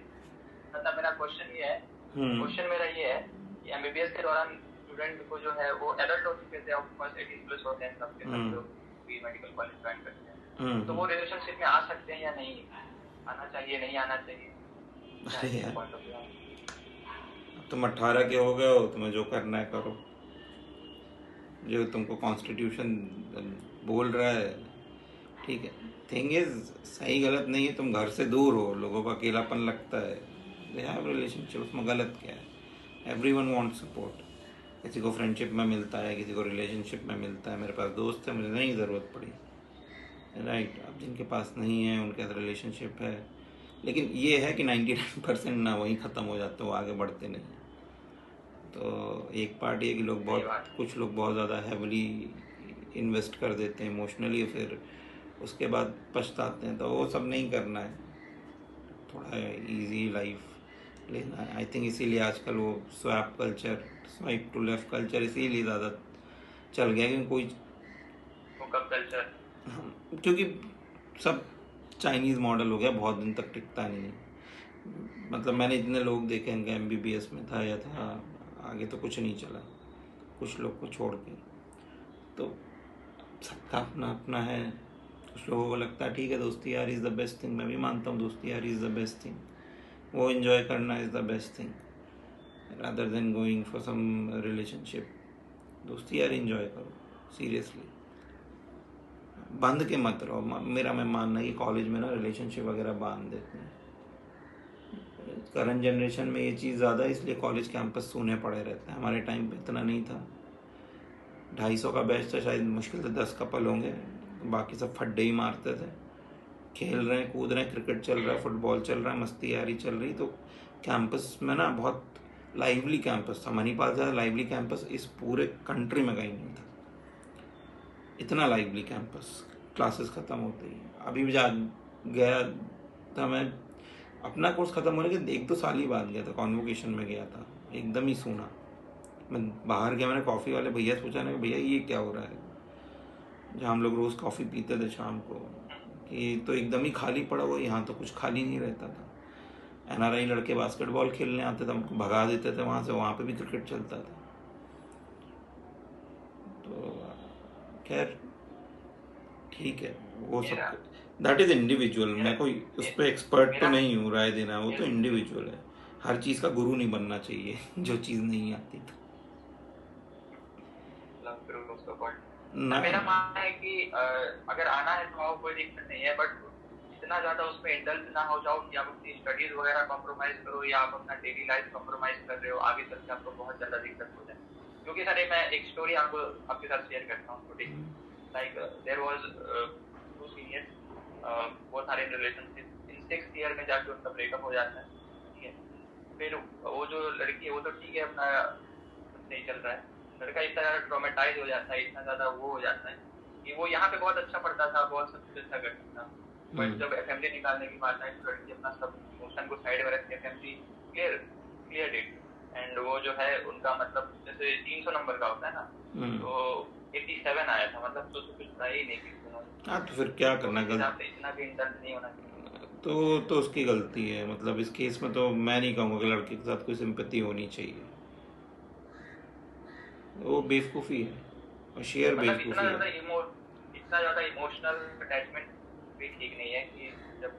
मतलब मेरा क्वेश्चन ये है, क्वेश्चन मेरा ये है कि एमबीबीएस के दौरान स्टूडेंट को जो है वो एडल्ट हो चुके थे, ऑफ कोर्स 18+ होते हैं सबके सब जो भी मेडिकल कॉलेज ज्वाइन करते हैं, तो वो रिलेशनशिप में आ सकते हैं या नहीं, आना चाहिए नहीं आना चाहिए? अरे यार, तुम 18 के हो गए हो, तुम्हें जो करना है करो, जो तुमको कॉन्स्टिट्यूशन बोल रहा है ठीक है। थिंग इज सही गलत नहीं है, तुम घर से दूर हो, लोगों को अकेलापन लगता है, दे हैव रिलेशनशिप, उसमें गलत क्या है? एवरीवन वांट्स सपोर्ट, किसी को फ्रेंडशिप में मिलता है, किसी को रिलेशनशिप में मिलता है। मेरे पास दोस्त है, मुझे नहीं ज़रूरत पड़ी, राइट। अब जिनके पास नहीं है उनके साथ रिलेशनशिप है, लेकिन ये है कि 99% ना वहीं ख़त्म हो जाते, वो आगे बढ़ते नहीं। तो एक पार्ट ये कि लोग कुछ लोग बहुत ज़्यादा हैवली इन्वेस्ट कर देते हैं इमोशनली, फिर उसके बाद पछताते हैं, तो वो सब नहीं करना है, थोड़ा इजी लाइफ लेना है। आई थिंक इसीलिए आजकल वो swap culture, swipe to left culture इसीलिए ज़्यादा चल गया, क्योंकि कोई कल्चर, क्योंकि सब चाइनीज़ मॉडल हो गया, बहुत दिन तक टिकता नहीं है। मतलब मैंने इतने लोग देखे हैं, एमबीबीएस में था या था, आगे तो कुछ नहीं चला, कुछ लोग को छोड़ के। तो सबका अपना अपना है, कुछ लोगों को लगता है ठीक है दोस्ती यार इज़ द बेस्ट थिंग, मैं भी मानता हूँ दोस्ती यार इज़ द बेस्ट थिंग, वो इन्जॉय करना is the best thing rather than going for some relationship. दोस्ती यार इन्जॉय करो, सीरियसली बंद के मत रहो। मेरा मैं मानना है कि कॉलेज में ना रिलेशनशिप वगैरह बांध देते हैं, करंट जनरेशन में ये चीज़ ज़्यादा है, इसलिए कॉलेज कैंपस सूने पड़े रहते हैं। हमारे टाइम पे इतना नहीं था, 250 का बैच था, शायद मुश्किल से 10 कपल होंगे, बाकी सब फड्डे ही मारते थे, खेल रहे हैं कूद रहे हैं, क्रिकेट चल रहा है, फुटबॉल चल रहा है, मस्ती यारी चल रही। तो कैंपस में ना बहुत लाइवली कैंपस था, मणिपाल से लाइवली कैंपस इस पूरे कंट्री में कहीं नहीं था, इतना लाइवली कैंपस। क्लासेस ख़त्म होते ही अभी भी जा गया था मैं, अपना कोर्स ख़त्म होने के 1-2 साल ही बाद गया था, कॉन्वोकेशन में गया था, एकदम ही सूना। मैं बाहर गया, मैंने कॉफ़ी वाले भैया से पूछा ना, भैया ये क्या हो रहा है, जहाँ हम लोग रोज़ कॉफ़ी पीते थे शाम को, कि तो एकदम ही खाली पड़ा हुआ, यहाँ तो कुछ खाली नहीं रहता था। NRI लड़के बास्केटबॉल खेलने आते थे, हमको भगा देते थे वहाँ से, वहाँ पे भी क्रिकेट चलता था। तो खैर ठीक है, वो सब दैट इज़ इंडिविजुअल। मैं कोई उस पर एक्सपर्ट तो नहीं हूँ राय देना, वो तो इंडिविजुअल है। हर चीज़ का गुरु नहीं बनना चाहिए जो चीज़ नहीं आती तो ना। मेरा मानना है कि अगर आना है तो आओ, कोई दिक्कत नहीं है, बट इतना ज्यादा उसमें इंडल्ज ना हो जाओ कि आप अपनी स्टडीज वगैरह कॉम्प्रोमाइज करो या आप अपना डेली लाइफ कॉम्प्रोमाइज कर रहे हो, आगे चल के आपको बहुत ज्यादा दिक्कत हो जाए। क्योंकि सर मैं एक स्टोरी आपको आपके साथ शेयर करता हूँ छोटी। लाइक देयर वाज 2 सीनियर्स, वो सारे रिलेशनशिप इन 6th ईयर में जाके उनका ब्रेकअप हो जाता है। ठीक है, फिर वो जो लड़की है वो तो ठीक है, अपना सही चल रहा है, लड़का इतना ज्यादा ट्रॉमेटाइज हो जाता है, इतना ज्यादा वो हो जाता है कि वो यहाँ पे बहुत अच्छा पढ़ता था, बहुत सब कुछ अच्छा करता था, बट जब FMD निकालने की बात आई तो लड़की अपना सब इमोशन को साइड में रख के FMD क्लियर डिड, एंड वो जो है उनका मतलब जैसे 300 नंबर का होता है ना, तो 87 आया था, मतलब तो कुछ पढ़ाई ही नहीं की उन्होंने। हाँ, तो फिर क्या करना, इतना भी इंटरेस्ट नहीं होना चाहिए। तो उसकी गलती है। मतलब इस केस में तो मैं नहीं कहूँगा कि लड़के के साथ कोई सिंपैथी होनी चाहिए, वो बेवकूफ़ी है और शेयर मतलब बेवकूफ़ी है। इतना ज्यादा इमोशनल अटैचमेंट भी ठीक नहीं है कि जब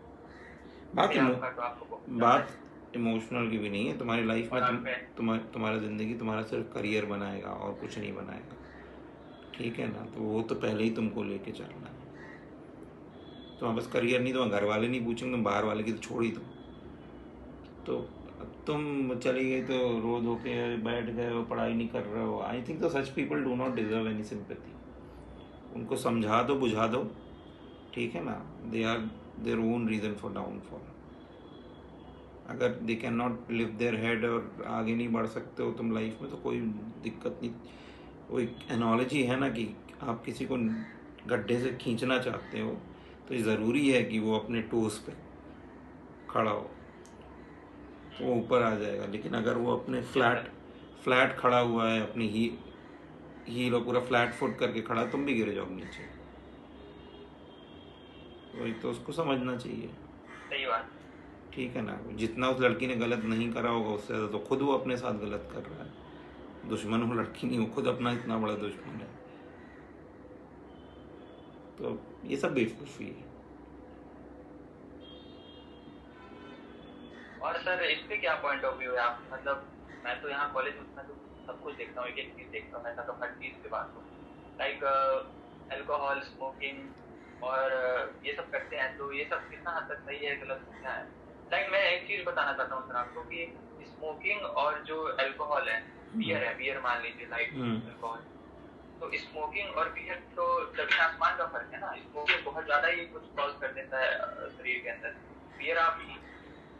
बात इमोशनल की भी नहीं है। तुम्हारी लाइफ में तुम्हारा ज़िंदगी तुम्हारा सिर्फ करियर बनाएगा और कुछ नहीं बनाएगा, ठीक है ना। तो वो तो पहले ही तुमको लेके चलना है। तुम्हारा बस करियर नहीं, तुम्हारे घर वाले नहीं पूछेंगे, तुम बाहर वाले की तो छोड़ ही दो। तो तुम चली गई तो रो धो के बैठ गए हो, पढ़ाई नहीं कर रहे हो। आई थिंक तो such people do not deserve any sympathy. उनको समझा दो, बुझा दो, ठीक है ना। They are their own reason for downfall. अगर they can not live their head और आगे नहीं बढ़ सकते हो तुम लाइफ में, तो कोई दिक्कत नहीं। वो एक एनालॉजी है ना कि आप किसी को गड्ढे से खींचना चाहते हो तो ज़रूरी है कि वो अपने टोस पे खड़ा हो, तो वो ऊपर आ जाएगा। लेकिन अगर वो अपने फ्लैट खड़ा हुआ है, अपनी हील और पूरा फ्लैट फुट करके खड़ा, तुम भी गिर जाओगे नीचे। वही तो उसको समझना चाहिए। सही बात, ठीक है ना। जितना उस लड़की ने गलत नहीं करा होगा उससे ज़्यादा तो खुद वो अपने साथ गलत कर रहा है। दुश्मन वो लड़की नहीं, वो खुद अपना इतना बड़ा दुश्मन है। तो ये सब बेवकूफ़ी है। और सर इस पे क्या पॉइंट ऑफ व्यू है आप? मतलब मैं तो यहाँ कॉलेज में तो सब कुछ देखता हूँ, एक चीज देखता हूँ, ऐसा तो हर चीज पे बात हो, लाइक अल्कोहल, स्मोकिंग और ये सब करते हैं, तो ये सब कितना हद तक सही है, गलत क्या है? लाइक मैं एक चीज बताना चाहता हूँ सर आपको कि स्मोकिंग और जो अल्कोहल है, बियर मान लीजिए, लाइक अल्कोहल, तो स्मोकिंग और बियर तो जमीन आसमान का फर्क है ना। स्मोकिंग बहुत ज्यादा ही कुछ कॉज कर देता है शरीर के अंदर, बियर आप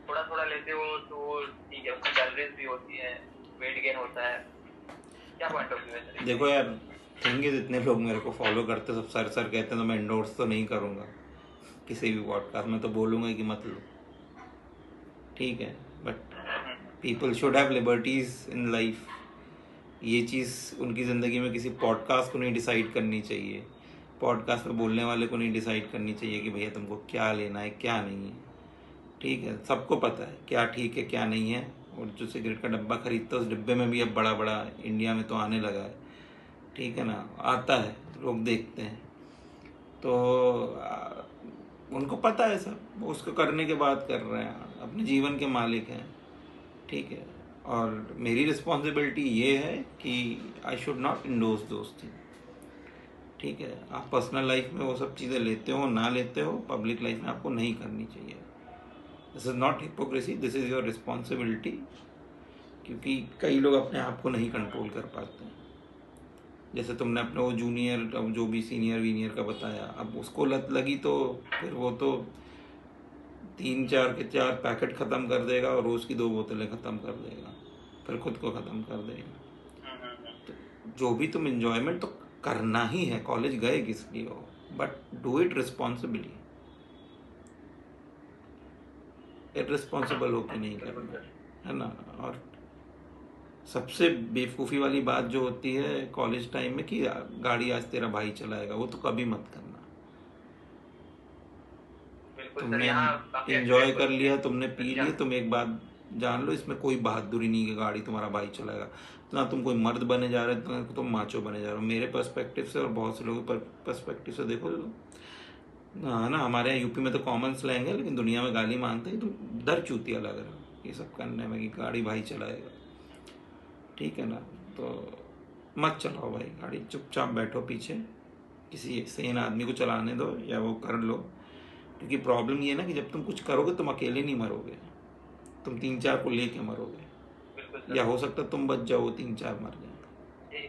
थोड़ा थोड़ा लेते हो तो ठीक है, उसमें कैलोरीज भी होती है, वेट गेन होता है। क्या पॉइंट ऑफ व्यू है? देखो यार, थिंग इज, इतने लोग मेरे को फॉलो करते, सब सर कहते हैं, तो मैं इंडोर्स तो नहीं करूँगा किसी भी पॉडकास्ट में, तो बोलूँगा कि मत लो, ठीक है। But people should have liberties in life. ये चीज़ उनकी ज़िंदगी में किसी पॉडकास्ट को नहीं डिसाइड करनी चाहिए, पॉडकास्ट में बोलने वाले को नहीं डिसाइड करनी चाहिए कि भैया तुमको क्या लेना है क्या नहीं है, ठीक है। सबको पता है क्या ठीक है क्या नहीं है। और जो सिगरेट का डब्बा खरीदता है उस डिब्बे में भी अब बड़ा बड़ा इंडिया में तो आने लगा है, ठीक है ना, आता है, लोग देखते हैं, तो उनको पता है सब, वो उसको करने के बाद कर रहे हैं, अपने जीवन के मालिक हैं, ठीक है। और मेरी रिस्पॉन्सिबिलिटी ये है कि I should not endorse those thing, ठीक है। आप पर्सनल लाइफ में वो सब चीज़ें लेते हो ना लेते हो, पब्लिक लाइफ में आपको नहीं करनी चाहिए। This is not hypocrisy, this is your responsibility. क्योंकि कई लोग अपने आप को नहीं कंट्रोल कर पाते हैं। जैसे तुमने अपने वो जूनियर, अब जो भी सीनियर वीनियर का बताया, अब उसको लत लगी तो फिर वो तो 3-4 के 4 पैकेट ख़त्म कर देगा और रोज़ की 2 बोतलें ख़त्म कर देगा, फिर खुद को ख़त्म कर देगा। तो जो भी तुम इन्जॉयमेंट तो करना ही है, कॉलेज गए किस लिए हो, but do it responsibly. Irresponsible होके नहीं करना है ना। और सबसे बेवकूफ़ी वाली बात जो होती है कॉलेज टाइम में कि गाड़ी आज तेरा भाई चलाएगा, वो तो कभी मत करना। तुमने एंजॉय कर लिया, तुमने पी लिया, तुम एक बात जान लो, इसमें कोई बहादुरी नहीं कि गाड़ी तुम्हारा भाई चलाएगा। तो ना तुम कोई मर्द बने जा रहे हो, तुम माचो बने जा रहे हो। मेरे पर्सपेक्टिव से और बहुत से लोगों के पर्सपेक्टिव से देखो तो हाँ ना, हमारे यहाँ यूपी में तो कॉमन स्लैंग है, लेकिन दुनिया में गाली मानते हैं। तुम दर चूतिया लग रहा हो ये सब करने में कि गाड़ी भाई चलाएगा, ठीक है ना। तो मत चलाओ भाई गाड़ी, चुपचाप बैठो पीछे, किसी सेन आदमी को चलाने दो या वो कर लो। क्योंकि प्रॉब्लम ये है ना कि जब तुम कुछ करोगे तुम अकेले नहीं मरोगे, तुम 3-4 को लेके मरोगे, या हो सकता है तुम बच जाओ, 3-4 मर जाए।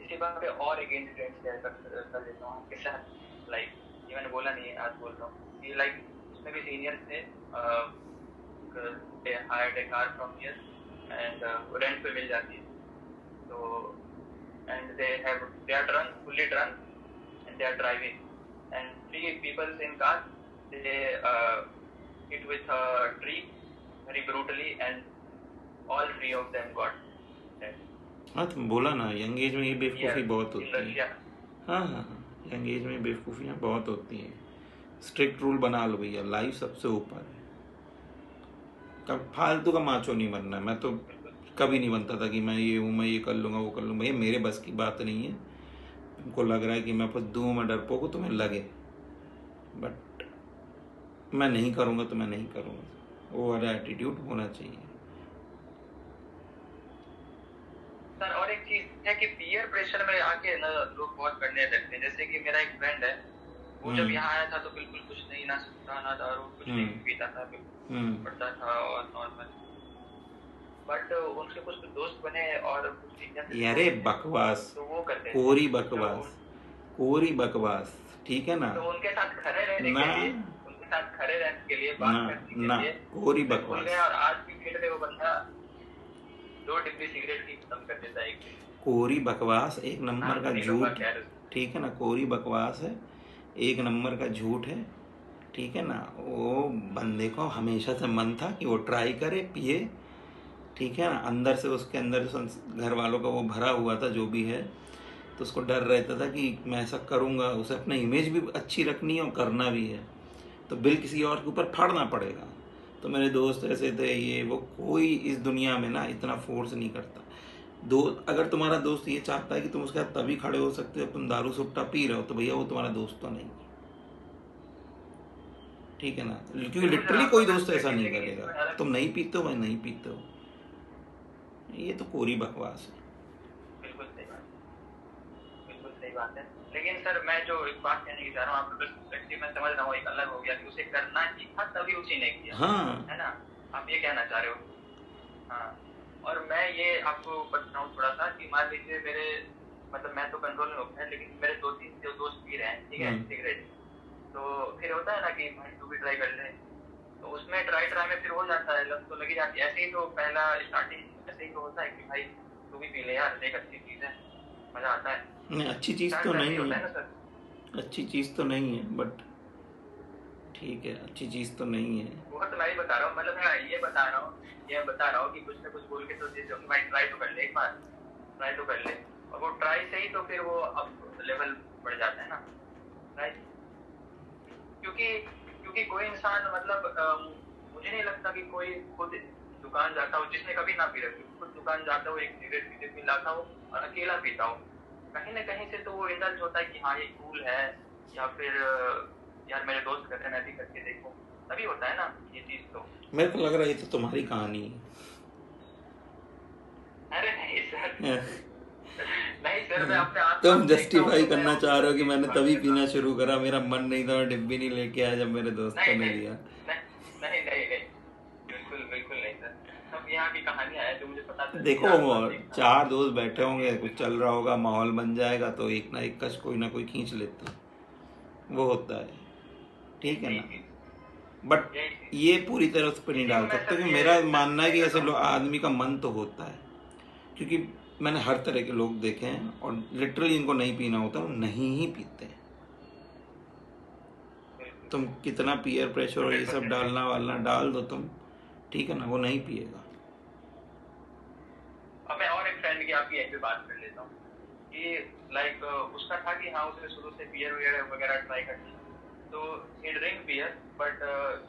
इसी बात पे और एक इंसिडेंट शेयर कर देता हूँ आपके साथ। लाइक ये मैंने बोला नहीं है, आज बोल रहा हूँ कि लाइक उसमें भी सीनियर थे, they hired a car from here and rent पे मिल जाती है, तो and they are drunk, fully drunk, and they are driving, and 3 people in car, they hit with a tree very brutally and all 3 of them got dead. हाँ तुम बोला ना, young age में ये बेवकूफ़ी बहुत होती है। हाँ हाँ हाँ, यंग एज में बेवकूफ़ियाँ बहुत होती हैं। स्ट्रिक्ट रूल बना लो भैया, लाइफ सबसे ऊपर है। कब फालतू का माचो नहीं बनना। मैं तो कभी नहीं बनता था कि मैं ये हूँ, मैं ये कर लूँगा, वो कर लूँगा। भैया मेरे बस की बात नहीं है। तुमको लग रहा है कि मैं फुद्दू, मैं डरपोक हूँ, तुम्हें लगे, बट मैं नहीं करूँगा तो मैं नहीं करूँगा। वो वाला एटीट्यूड होना चाहिए। सर और एक चीज है कि पीयर प्रेशर में आके ना लोग बहुत करने लगते हैं। जैसे कि मेरा एक फ्रेंड है, वो जब यहाँ आया था तो बिल्कुल कुछ नहीं, ना सुनता ना दारू, कुछ नहीं पीता था, बिल्कुल पढ़ता था और नॉर्मल। बट उनके कुछ दोस्त बने और यारे बकवास, तो वो करते कोरी बकवास, कोरी बकवास, ठीक है ना। तो उनके साथ खड़े रहने के लिए, उनके साथ खड़े रहने के लिए, बात करने के लिए कोरी बकवास। और आज की डेट में वो बंदा 2 डिब्बी सिगरेट की खत्म कर देता है। कोरी बकवास, एक नंबर का झूठ, ठीक है ना। कोरी बकवास है, एक नंबर का झूठ है, ठीक है ना। वो बंदे को हमेशा से मन था कि वो ट्राई करे, पिए, ठीक है ना। अंदर से उसके अंदर घर वालों का वो भरा हुआ था जो भी है, तो उसको डर रहता था कि मैं ऐसा करूँगा, उसे अपनी इमेज भी अच्छी रखनी है और करना भी है, तो बिल किसी और के ऊपर फाड़ना पड़ेगा। तो मेरे दोस्त ऐसे थे, ये वो, कोई इस दुनिया में ना इतना फोर्स नहीं करता। अगर तुम्हारा दोस्त ये चाहता है कि तुम उसके साथ तभी खड़े हो सकते हो तुम दारू सुट्टा पी रहे हो, तो भैया वो तुम्हारा दोस्त तो नहीं, ठीक है ना। क्योंकि लिटरली कोई दोस्त ऐसा नहीं करेगा। तुम नहीं पीते हो, मैं नहीं पीते हो, ये तो कोरी बकवास है। बिल्कुल सही बात, बिल्कुल सही बात है। लेकिन सर मैं जो एक बात कहने की चाह रहा हूँ, आपका पर्सपेक्टिव मैं समझ रहा हूँ, एक अलग हो गया कि उसे करना ही था तभी उसी ने किया, हाँ, है ना, आप ये कहना चाह रहे हो। हाँ, और मैं ये आपको बताऊँ थोड़ा सा कि मान लीजिए मेरे, मतलब मैं तो कंट्रोल में होता है, लेकिन मेरे 2-3 जो दोस्त पी रहे हैं, ठीक है, सिगरेट, तो फिर होता है ना कि भाई तू भी ट्राई कर ले, तो उसमें ट्राई में फिर हो जाता है, लत तो लगी जाती है। ऐसे ही तो पहला स्टार्टिंग ऐसे ही तो होता है कि भाई तू भी पी ले यार, देख अच्छी चीज है, मजा आता है। नहीं अच्छी चीज तो नहीं है, अच्छी चीज तो नहीं है, बट ठीक है, अच्छी चीज तो नहीं है। वो तो मैं ही बता रहा हूँ, मतलब मैं ये बता रहा हूँ कि कुछ ना कुछ बोल के तो भाई ट्राई तो कर ले, एक बार ट्राई तो कर ले, और वो ट्राई से ही तो फिर वो अब लेवल बढ़ जाता है ना, राइट। क्योंकि कोई इंसान, मतलब मुझे नहीं लगता कि कोई खुद दुकान जाता हो, जिसने कभी ना पी रखी, खुद दुकान जाता हो, एक सिगरेट पी लाता हो और अकेला पीता हो, कहीं ना कहीं से तो वो इंडल्ज होता है कि हाँ ये कूल है, या फिर यार मेरे दोस्त करते हैं मैं भी करके देखूं, तभी होता है ना ये चीज। तो मेरे को लग रहा है ये तो तुम्हारी कहानी है। अरे नहीं सर, नहीं सर, मैं अपने आप तुम जस्टिफाई करना चाह रहे हो कि मैंने तभी पीना शुरू करा, मेरा मन नहीं था, डिब्बी नहीं लेके आया जब मेरे दोस्तों ने लिया। नहीं, बिल्कुल नहीं सर, सब यहाँ की कहानियां हैं जो मुझे पता है। देखो 4 दोस्त बैठे होंगे, कुछ चल रहा होगा, माहौल बन जाएगा, तो एक ना एक कश कोई ना कोई खींच लेते, वो होता है, ठीक है ना। बट ये पूरी तरह उस पर नहीं डाल सकते, कि मेरा मानना है कि ऐसे लोग, आदमी का मन तो होता है, क्योंकि मैंने हर तरह के लोग देखे हैं, और लिटरली इनको नहीं पीना होता वो नहीं ही पीते हैं। तुम कितना पीयर प्रेशर और ये सब डालना वालना डाल दो तुम, ठीक है ना, वो नहीं पिएगा। अब मैं और एक फ्रेंड की आपकी एक भी बात कर लेता हूँ कि लाइक उसका था कि हाँ उसने शुरू से बियर वगैरह ट्राई करनी, तो he drink beer but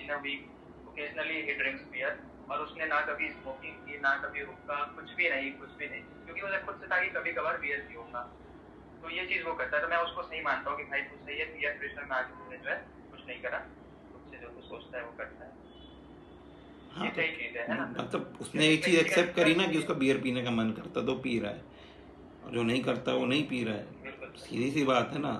in a week occasionally he drinks beer, और उसने ना कभी स्मोकिंग की ना कभी हुक्का, कुछ भी नहीं, क्योंकि मुझे खुद से था कि कभी कभार बियर पीऊंगा, तो ये चीज वो करता है। तो मैं उसको सही मानता हूँ कि भाई तू सही है, पीयर प्रेशर में आके तुमने जो है कुछ नहीं करा, खुद से जो कुछ सोचता है वो करता है। हाँ, ये सही चीज है ना? मतलब उसने एक चीज एक्सेप्ट करी ना कि उसका बियर पीने का मन करता तो पी रहा है, और जो नहीं करता वो नहीं पी रहा है, सीधी सी बात है ना।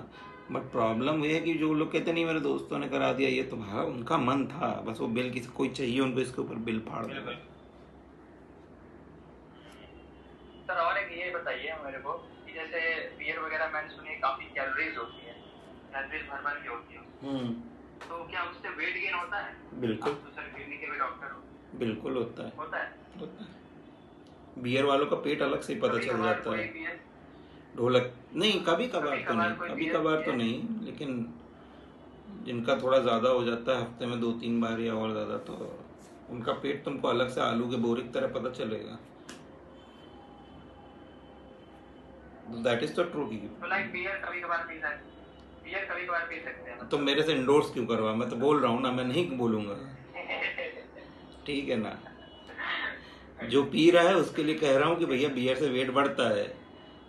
बट प्रॉब्लम ये है कि जो लोग कहते नहीं मेरे दोस्तों ने करा दिया, ये तुम्हारा उनका मन था, बस वो बिल किसी कोई चाहिए उनको इसके ऊपर बिल फाड़ दो। सर और एक ये बताइए मेरे को कि जैसे बियर वगैरह मैंने सुनी काफी कैलोरीज होती है, कैलोरीज भर भर की होती है, तो क्या उससे वेट गेन होता है? बिल्कुल। तो सर किडनी के भी डॉक्टर हो। बिल्कुल होता है। होता है। बियर वालों का पेट अलग से पता चल जाता है। ढोलक नहीं, कभी कभार तो नहीं, लेकिन जिनका थोड़ा ज़्यादा हो जाता है हफ्ते में 2-3 बार या और ज़्यादा, तो उनका पेट तुमको अलग से आलू के बोरे की तरह पता चलेगा। दैट इज तो ट्रू। तो लाइक बियर कभी कभार पी सकते हैं। तो मेरे से इंडोर्स क्यों करवा, मैं तो बोल रहा हूँ ना, मैं नहीं बोलूँगा, ठीक है ना। जो पी रहा है उसके लिए कह रहा हूँ कि भैया बियर से वेट बढ़ता है,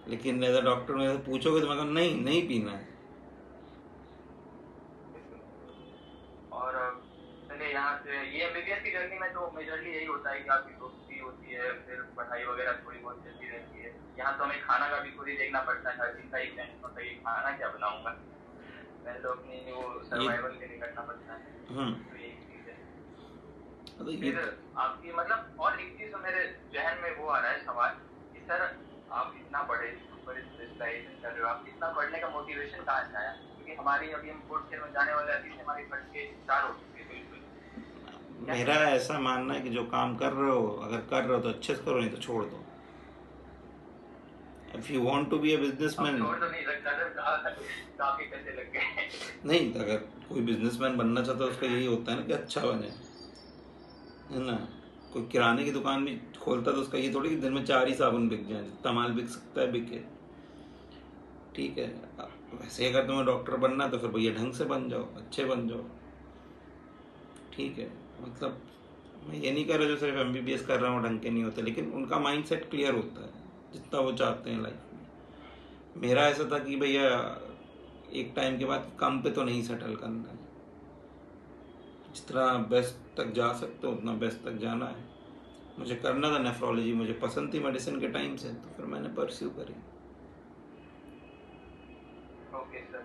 लेकिन एज अ डॉक्टर में पूछोगे तो मैं कहूँ नहीं पीना है। और चलिए यहाँ से ये एमबीबीएस की जर्नी में तो मेजरली यही होता है कि आपकी दोस्ती होती है, फिर पढ़ाई वगैरह थोड़ी बहुत चलती रहती है। यहाँ तो हमें खाना का भी खुद ही देखना पड़ता है, हर चीज का एक टेंशन होता है कि खाना क्या बनाऊंगा, पहले तो अपनी वो सर्वाइवल के लिए करना पड़ता है। तो यही चीज है। फिर आपकी मतलब और एक चीज मेरे जहन में वो आ रहा है सवाल कि सर आप इतना पढ़े, स्पेशलाइजेशन कर रहे हो, आप इतना पढ़ने का मोटिवेशन कहाँ से आया? क्योंकि हमारी अभी हम फोर्थ ईयर में जाने वाले, अभी से हमारी पढ़ के 4 हो चुकी है। बिल्कुल मेरा ऐसा मानना है कि जो काम कर रहे हो, अगर कर रहे हो तो अच्छे से करो, नहीं तो छोड़ दो। If you want to be a businessman, छोड़ तो नहीं लगता सर, काफी पैसे लग गए। नहीं, अगर कोई बिजनेसमैन बनना चाहता है उसका यही होता है ना कि अच्छा बने, है ना। कोई किराने की दुकान भी खोलता तो उसका ये थोड़ी कि दिन में 4 ही साबुन बिक जाए, जितना माल बिक सकता है बिके, ठीक है। वैसे अगर तुम्हें डॉक्टर बनना तो फिर भैया ढंग से बन जाओ, अच्छे बन जाओ, ठीक है। मतलब मैं ये नहीं कह रहा जो सिर्फ एमबीबीएस कर रहा हूँ ढंग के नहीं होते, लेकिन उनका माइंडसेट क्लियर होता है जितना वो चाहते हैं लाइफ में। मेरा ऐसा था कि भैया एक टाइम के बाद कम पे तो नहीं सेटल करना है, जितना बेस्ट तक जा सकते हो उतना बेस्ट तक जाना है। मुझे करना था नेफ्रोलॉजी, मुझे पसंद थी मेडिसिन के टाइम से, तो फिर मैंने परस्यू करी। ओके सर,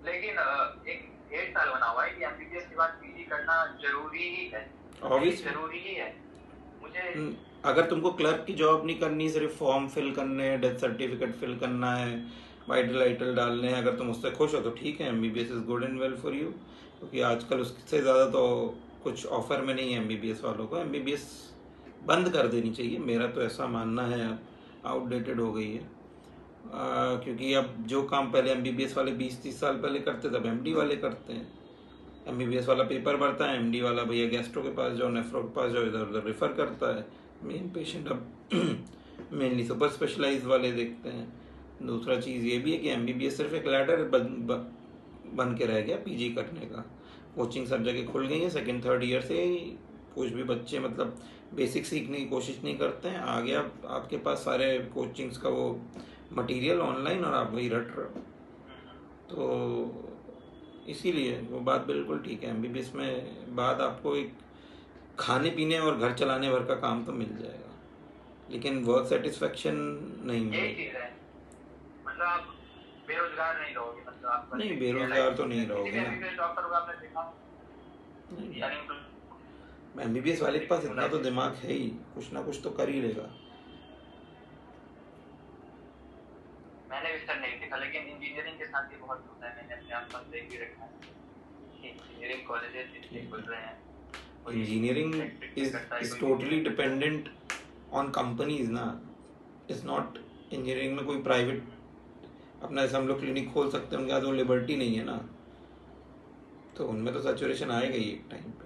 लेकिन एक 1.5 साल बना हुआ है कि एमबीबीएस के बाद पीजी करना जरूरी ही है। ऑब्वियसली जरूरी ही है। मुझे अगर तुमको क्लर्क की जॉब नहीं करनी, सिर्फ फॉर्म फिल करने हैं, डेथ सर्टिफिकेट फिल करना है, वाइटल आइटल डालने हैं, अगर तुम उससे खुश हो तो ठीक है, MBBS is good and well for you. क्योंकि आजकल उससे ज़्यादा तो कुछ ऑफर में नहीं है एमबीबीएस वालों को। एमबीबीएस बंद कर देनी चाहिए, मेरा तो ऐसा मानना है, आउटडेटेड हो गई है। क्योंकि अब जो काम पहले एमबीबीएस वाले 20-30 साल पहले करते थे, अब एमडी वाले करते हैं। एमबीबीएस वाला पेपर भरता है, एमडी वाला भैया गैस्ट्रो के पास जाओ, नेफ्रो के पास जाओ, इधर उधर रेफर करता है। मेन पेशेंट अब मेनली सुपर स्पेशलाइज वाले देखते हैं। दूसरा चीज़ ये भी है कि एमबीबीएस सिर्फ एक लैडर बन के रह गया पीजी करने का। कोचिंग सब जगह खुल गई है, 2nd-3rd ईयर से कुछ भी बच्चे मतलब बेसिक सीखने की कोशिश नहीं करते हैं। आ गया आपके पास सारे कोचिंग्स का वो मटेरियल ऑनलाइन और आप वही रट रहे हो, तो इसीलिए वो बात बिल्कुल ठीक है। एमबीबीएस में बाद आपको एक खाने पीने और घर चलाने भर का काम तो मिल जाएगा, लेकिन वर्क सेटिस्फेक्शन नहीं मिलेगा। मतलब आप बेरोजगार नहीं रहोगे, मतलब आप नहीं, बेरोजगार तो नहीं रहोगे ना। एमबीबीएस वाले के पास इतना तो दिमाग है ही, कुछ ना कुछ तो कर ही लेगा। मैंने भी सर नहीं देखा, लेकिन इंजीनियरिंग के साथ ये बहुत होता है। मैंने अपने आसपास देख भी रखा है कि इंजीनियरिंग कॉलेजेस जितने खुल रहे हैं, engineering is totally dependent on companies ना। इट्स नॉट, इंजीनियरिंग में कोई प्राइवेट अपना जैसे हम लोग क्लिनिक खोल सकते हैं, उनके पास वो लिबर्टी नहीं है ना। तो उनमें तो सैचुरेशन आएगा ही एक टाइम पे।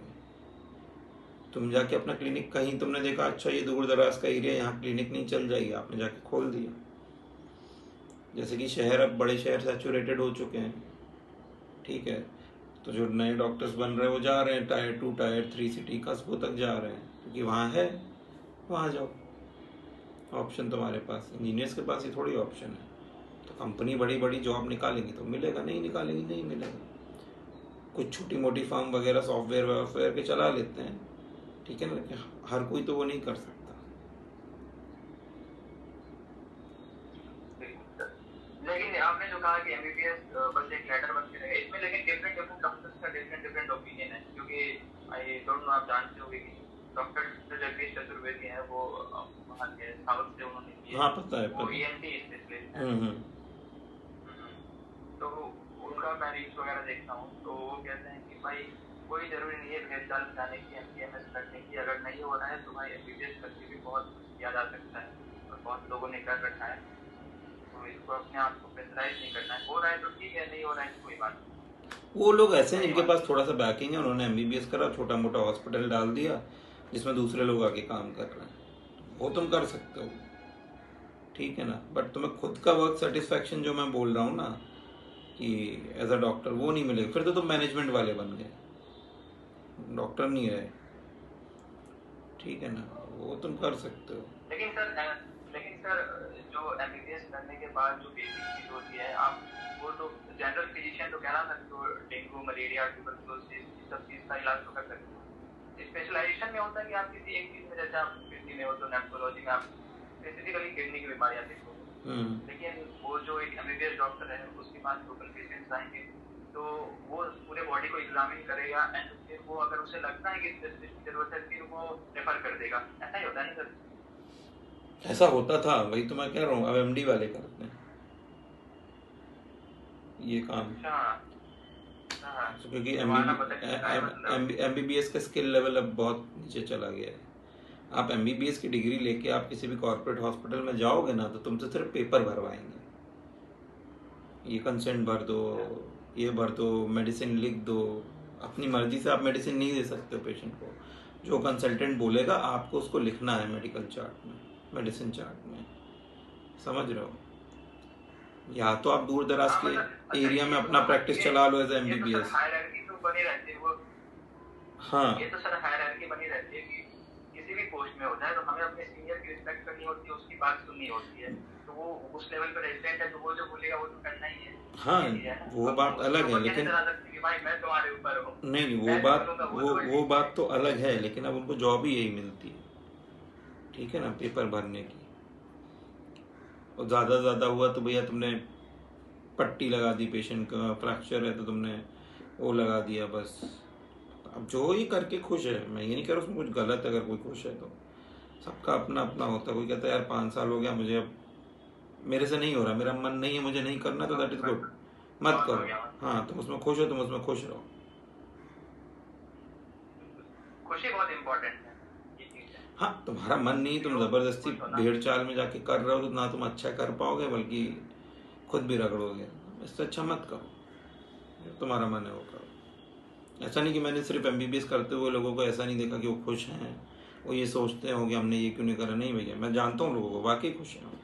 तुम जाके अपना क्लिनिक कहीं तुमने देखा अच्छा ये दूर दराज का एरिया, यहाँ क्लिनिक नहीं चल जाएगी, आपने जाके खोल दिया। जैसे कि शहर, अब बड़े शहर सैचुरेटेड हो चुके हैं, ठीक है, तो जो नए डॉक्टर्स बन रहे हैं वो जा रहे हैं टायर 2 टायर 3 सिटी कस्बों तक जा रहे हैं, क्योंकि वहाँ है, वहाँ जाओ, ऑप्शन तुम्हारे पास। इंजीनियर्स के पास ही थोड़ी ऑप्शन है। तो कंपनी बड़ी बड़ी जॉब निकालेंगी तो मिलेगा, नहीं निकालेंगी नहीं मिलेगा। कुछ छोटी मोटी फर्म वगैरह सॉफ्टवेयर वॉफ्टवेयर के चला लेते हैं, ठीक है ना, लेकिन हर कोई तो वो नहीं कर सकता। लेकिन आपने जो कहा कि एमबीबीएस बस एक लेटर बन के रहेगा, इसमें लेकिन डिफरेंट डिफरेंट डॉक्टर्स का डिफरेंट ओपिनियन है, क्योंकि आई डोंट नो आप जानते होंगे कि डॉक्टर जगदीश चतुर्वेदी है वो वहाँ के साउथ से उन्होंने किया। हाँ पता है, वो पता। ईएनटी स्पेशलिस्ट है। तो उनका मैं रील्स वगैरह देखता हूँ, तो वो कहते हैं कि भाई कोई जरूरी नहीं है भेदचाल जाने की, एमबीएमएस करने की, अगर नहीं हो रहा है तो भाई एमबीबीएस करके भी बहुत कुछ किया जा सकता है, और बहुत लोगों ने कर रखा है। तो इसको अपने आप को प्रेशराइज नहीं करना है, हो रहा है तो ठीक है, नहीं हो रहा है तो कोई बात नहीं। वो लोग ऐसे हैं जिनके पास थोड़ा सा बैकिंग है, उन्होंने एमबीबीएस करा, छोटा मोटा हॉस्पिटल डाल दिया जिसमें दूसरे लोग आके काम कर रहे हैं, वो तुम कर सकते हो, ठीक है ना। बट तुम्हें खुद का वर्क सेटिस्फैक्शन जो मैं बोल रहा हूँ ना कि एज अ डॉक्टर, वो नहीं मिलेगा, फिर तो तुम मैनेजमेंट वाले बन गए, डॉक्टर नहीं रहे, ठीक है ना, वो तुम कर सकते हो। लेकिन सर जो एमबीबीएस करने के बाद जो बेसिक चीज होती है, आप वो तो जनरल फिजिशियन तो कहना सकते हो, डेंगू मलेरिया ट्यूबरकुलोसिस सब चीज का इलाज तो कर सकते हो। स्पेशलाइजेशन में होता है कि आप किसी एक चीज में, जैसे आप किडनी में हो तो नेफ्रोलॉजी में आप स्पेसिफिकली किडनी की बीमारियां देखोगे, लेकिन वो जो एक एमबीबीएस डॉक्टर है उसके पास लोकल पेशेंट्स आएंगे तो वो पूरे बॉडी को एग्जामिन करेगा, एंड फिर वो अगर उसे लगता है कि स्पेशलिस्ट की जरूरत है फिर वो रेफर कर देगा। ऐसा ही होता है ना सर? ऐसा होता था, वही तो मैं कह रहा हूँ, अब एमडी वाले करते हैं ये काम। क्योंकि एमबीबीएस का स्किल लेवल अब बहुत नीचे चला गया है। आप एमबीबीएस की डिग्री लेके आप किसी भी कॉर्पोरेट हॉस्पिटल में जाओगे ना, तो तुमसे सिर्फ पेपर भरवाएंगे, ये कंसेंट भर दो, ये भर दो, मेडिसिन लिख दो। अपनी मर्जी से आप मेडिसिन नहीं दे सकते हो पेशेंट को, जो कंसल्टेंट बोलेगा आपको उसको लिखना है मेडिकल चार्ट में, मेडिसिन चार्ट में, समझ रहे हो। या तो आप दूर दराज के एरिया में अपना प्रैक्टिस चला लो एज एमबीबीएस। हाँ, ये तो सर हायरार्की बनी रहती है कि किसी भी पोस्ट में होता है तो हमें अपने सीनियर की रिस्पेक्ट करनी होती है, उसकी बात सुननी होती है, तो वो उस लेवल पर रेजिडेंट है तो वो जो बोलेगा वो तो करना ही है। हाँ, वो बात अलग है, लेकिन भाई मैं तुम्हारे ऊपर हूँ, नहीं वो बात तो अलग है, लेकिन अब उनको जॉब ही यही मिलती है, ठीक है ना, पेपर भरने की। और ज़्यादा हुआ तो भैया तुमने पट्टी लगा दी, पेशेंट का फ्रैक्चर है तो तुमने वो लगा दिया, बस। अब जो ही करके खुश है, मैं ये नहीं कह रहा उसमें कुछ गलत है, अगर कोई खुश है तो सबका अपना अपना होता है। कोई कहता है यार 5 साल हो गया मुझे, अब मेरे से नहीं हो रहा, मेरा मन नहीं है, मुझे नहीं करना, तो दैट इज गुड, मत करो। हाँ, तुम उसमें खुश हो, तुम उसमें खुश रहो। खुशी बहुत इम्पोर्टेंट है। हाँ, तुम्हारा मन नहीं, तुम जबरदस्ती भेड़ चाल में जाके कर रहे हो तो ना तुम अच्छा कर पाओगे, बल्कि खुद भी रगड़ोगे। इससे अच्छा मत करो, तुम्हारा मन है वो करो। ऐसा नहीं कि मैंने सिर्फ एमबीबीएस करते हुए लोगों को ऐसा नहीं देखा कि वो खुश हैं, वो ये सोचते हो कि हमने ये क्यों नहीं करा। नहीं भैया, मैं जानता हूँ लोगों को वाकई खुश हैं।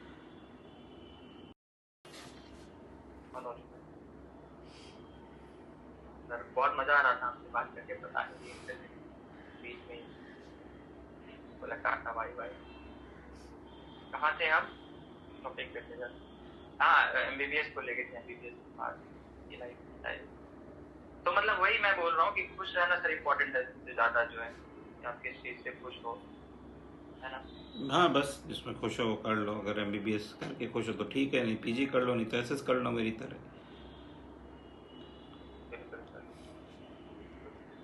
बहुत मजा आ रहा था आपसे बात करके, पता नहीं बीच में बोला काटा भाई। कहाँ थे हम टॉपिक पे थे? हाँ, एमबीबीएस को लेके थे, एमबीबीएस ये लाइफ। तो मतलब वही मैं बोल रहा हूँ कि खुश रहना सर इम्पोर्टेंट है, सबसे ज्यादा जो है कि आप किस चीज से खुश हो, है ना। हाँ, बस जिसमें खुश हो कर लो। अगर एमबीबीएस करके खुश हो तो ठीक है, नहीं पीजी कर लो, नहीं तो एसएस कर लो मेरी तरह।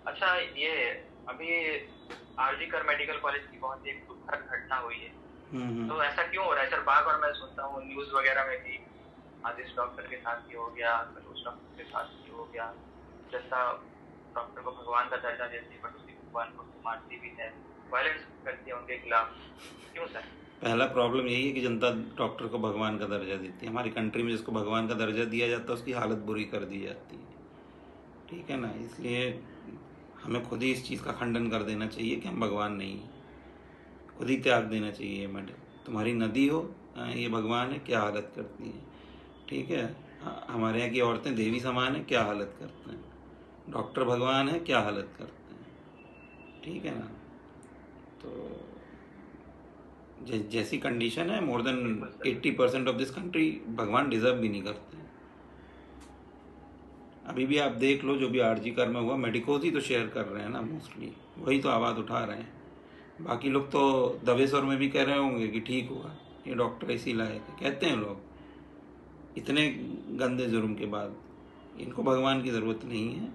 अच्छा, ये अभी आरजीकर मेडिकल कॉलेज की बहुत एक दुखद घटना हुई है, तो ऐसा क्यों हो रहा है सर? बार बार मैं सुनता हूँ न्यूज वगैरह में भी, आदिश डॉक्टर के साथ ही हो गया, कलूस डॉक्टर के साथ ही हो गया। जनता डॉक्टर को भगवान का दर्जा देती है, बट उसी भगवान को मारती भी है, वायलेंस करती है उनके खिलाफ। क्यों सर? पहला प्रॉब्लम यही है कि जनता डॉक्टर को भगवान का दर्जा देती है। हमारी कंट्री में जिसको भगवान का दर्जा दिया जाता है उसकी हालत बुरी कर दी जाती है, ठीक है ना। इसलिए हमें खुद ही इस चीज़ का खंडन कर देना चाहिए कि हम भगवान नहीं हैं, खुद ही त्याग देना चाहिए। मठ तुम्हारी नदी हो, ये भगवान है, क्या हालत करती है। ठीक है, हमारे यहाँ की औरतें देवी समान है, क्या हालत करते हैं। डॉक्टर भगवान है, क्या हालत करते हैं। ठीक है ना। तो जैसी कंडीशन है, more than 80% of this country भगवान डिजर्व भी नहीं करते हैं। अभी भी आप देख लो, जो भी आरजी कर में हुआ, मेडिकोज ही तो शेयर कर रहे हैं ना मोस्टली, वही तो आवाज़ उठा रहे हैं। बाकी लोग तो दबे स्वर में भी कह रहे होंगे कि ठीक हुआ, ये डॉक्टर इसी लायक है, कहते हैं लोग। इतने गंदे जुर्म के बाद इनको भगवान की ज़रूरत नहीं है।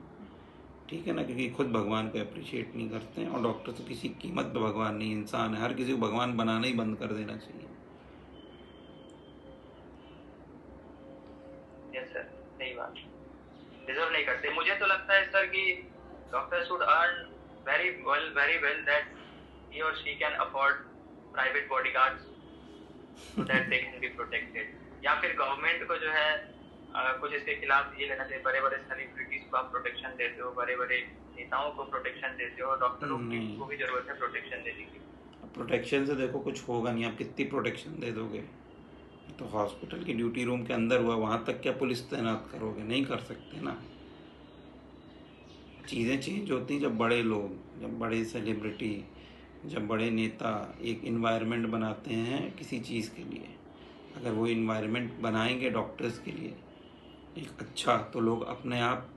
ठीक है ना, क्योंकि खुद भगवान को अप्रिशिएट नहीं करते हैं। और डॉक्टर तो किसी कीमत पे भगवान नहीं, इंसान है। हर किसी को भगवान बनाना ही बंद कर देना चाहिए। यस सर, सही बात। डिजर्व नहीं करते। मुझे तो लगता है सर कि doctor should earn very well that he or she can afford private bodyguards so that they can be protected. या फिर गवर्नमेंट को जो है कुछ इसके खिलाफ ये लेना चाहिए। बड़े बड़े सेलिब्रिटीज को आप प्रोटेक्शन देते हो, बड़े बड़े नेताओं को प्रोटेक्शन देते हो, डॉक्टरों को भी जरूरत है प्रोटेक्शन देने की। प्रोटेक्शन से देखो कुछ होगा नहीं। आप कितनी प्रोटेक्शन दे दोगे। तो हॉस्पिटल की ड्यूटी रूम के अंदर हुआ, वहाँ तक क्या पुलिस तैनात करोगे? नहीं कर सकते ना। चीज़ें चेंज होती हैं जब बड़े लोग, जब बड़े सेलिब्रिटी, जब बड़े नेता एक इन्वायरमेंट बनाते हैं किसी चीज़ के लिए। अगर वो इन्वायरमेंट बनाएंगे डॉक्टर्स के लिए एक अच्छा, तो लोग अपने आप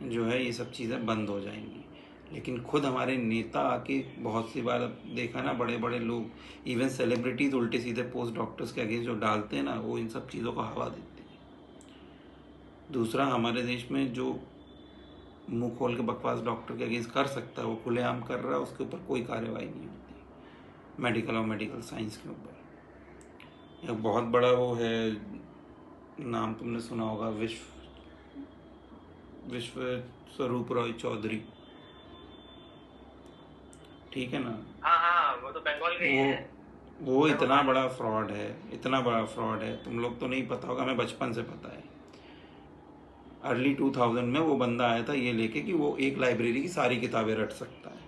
जो है ये सब चीज़ें बंद हो जाएंगी। लेकिन खुद हमारे नेता आके बहुत सी बार देखा ना, बड़े बड़े लोग, इवन सेलिब्रिटीज़ उल्टे सीधे पोस्ट डॉक्टर्स के अगेंस्ट जो डालते हैं ना, वो इन सब चीज़ों को हवा देते हैं। दूसरा, हमारे देश में जो मुंह खोल के बकवास डॉक्टर के अगेंस्ट कर सकता है, वो खुलेआम कर रहा है, उसके ऊपर कोई कार्रवाई नहीं होती मेडिकल और मेडिकल साइंस के ऊपर। एक बहुत बड़ा वो है, नाम तुमने सुना होगा, विश्व स्वरूप रॉय चौधरी। ठीक है ना। हाँ, वो तो बंगाल के हैं। वो इतना बड़ा फ्रॉड है, इतना बड़ा फ्रॉड है। तुम लोग तो नहीं पता होगा, मैं बचपन से पता है। अर्ली 2000 में वो बंदा आया था ये लेके कि वो एक लाइब्रेरी की सारी किताबें रट सकता है।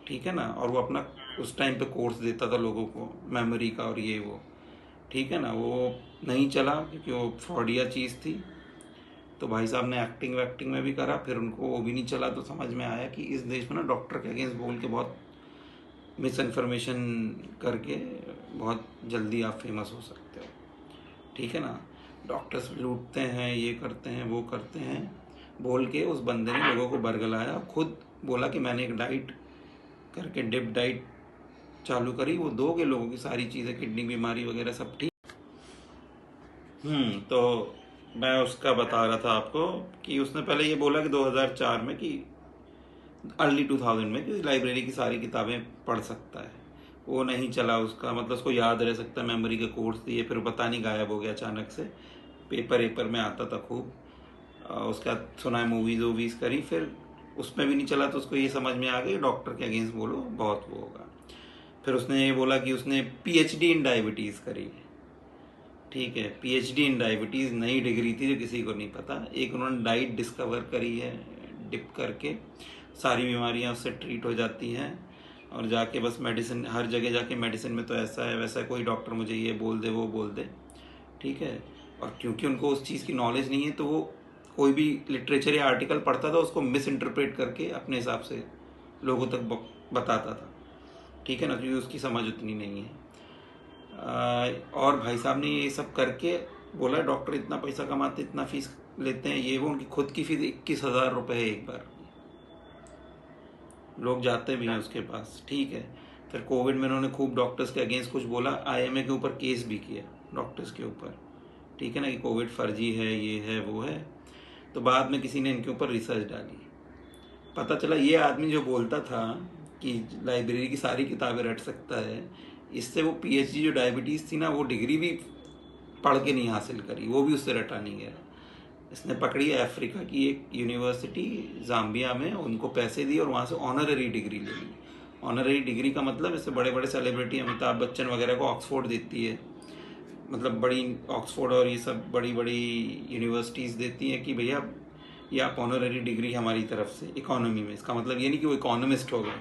ठीक है ना। और वो अपना उस टाइम पे कोर्स देता था लोगों को मेमोरी का और ये वो। ठीक है ना। वो नहीं चला क्योंकि वो फ्रॉडिया चीज़ थी। तो भाई साहब ने एक्टिंग वैक्टिंग में भी करा, फिर उनको वो भी नहीं चला। तो समझ में आया कि इस देश में ना डॉक्टर के अगेंस्ट बोल के बहुत मिस इन्फॉर्मेशन करके बहुत जल्दी आप फेमस हो सकते हो। ठीक है ना। डॉक्टर्स लूटते हैं, ये करते हैं, वो करते हैं बोल के उस बंदे ने लोगों को बरगलाया। खुद बोला कि मैंने एक डाइट करके डिप डाइट चालू करी, वो 2 के लोगों की सारी चीज़ें, किडनी बीमारी वगैरह सब ठीक। तो मैं उसका बता रहा था आपको कि उसने पहले ये बोला कि 2004 में कि अर्ली 2000 में कि लाइब्रेरी की सारी किताबें पढ़ सकता है। वो नहीं चला उसका, मतलब उसको याद रह सकता है, मेमोरी के कोर्स दिए, फिर पता नहीं गायब हो गया अचानक से। पेपर में आता था खूब। उसके बाद सुना है मूवीज़ वूवीज़ करी, फिर उसमें भी नहीं चला। तो उसको ये समझ में आ गई डॉक्टर के अगेंस्ट बोलो बहुत वो होगा। फिर उसने ये बोला कि उसने PhD इन डायबिटीज़ करी। ठीक है, PhD इन डायबिटीज़ नई डिग्री थी जो किसी को नहीं पता। एक उन्होंने डाइट डिस्कवर करी है, डिप करके सारी बीमारियां उससे ट्रीट हो जाती हैं। और जाके बस मेडिसिन, हर जगह जाके मेडिसिन में तो ऐसा है वैसा है, कोई डॉक्टर मुझे ये बोल दे वो बोल दे। ठीक है। और क्योंकि उनको उस चीज़ की नॉलेज नहीं है, तो वो कोई भी लिटरेचर या आर्टिकल पढ़ता था उसको मिस इंटरप्रेट करके अपने हिसाब से लोगों तक बताता था। ठीक है ना, क्योंकि उसकी समझ उतनी नहीं है। और भाई साहब ने ये सब करके बोला डॉक्टर इतना पैसा कमाते, इतना फीस लेते हैं, ये वो। उनकी खुद की फीस 21,000 रुपये है एक बार। लोग जाते भी हैं उसके पास। ठीक है। फिर कोविड में उन्होंने खूब डॉक्टर्स के अगेंस्ट कुछ बोला, IMA के ऊपर केस भी किया डॉक्टर्स के ऊपर। ठीक है ना, कि कोविड फर्जी है, ये है वो है। तो बाद में किसी ने इनके ऊपर रिसर्च डाली, पता चला ये आदमी जो बोलता था कि लाइब्रेरी की सारी किताबें रट सकता है, इससे वो PhD जो डायबिटीज़ थी ना, वो डिग्री भी पढ़ के नहीं हासिल करी, वो भी उससे रटा नहीं गया। इसने पकड़ी अफ्रीका की एक यूनिवर्सिटी जाम्बिया में, उनको पैसे दिए और वहाँ से ऑनररी डिग्री ले ली। ऑनररी डिग्री का मतलब, इससे बड़े बड़े सेलिब्रिटी अमिताभ बच्चन वगैरह को ऑक्सफोर्ड देती है, मतलब बड़ी ऑक्सफोर्ड और ये सब बड़ी बड़ी यूनिवर्सिटीज़ देती हैं कि भैया या आप ऑनररी डिग्री हमारी तरफ से इकोनॉमी में, इसका मतलब ये नहीं कि वो इकोनॉमिस्ट हो गए,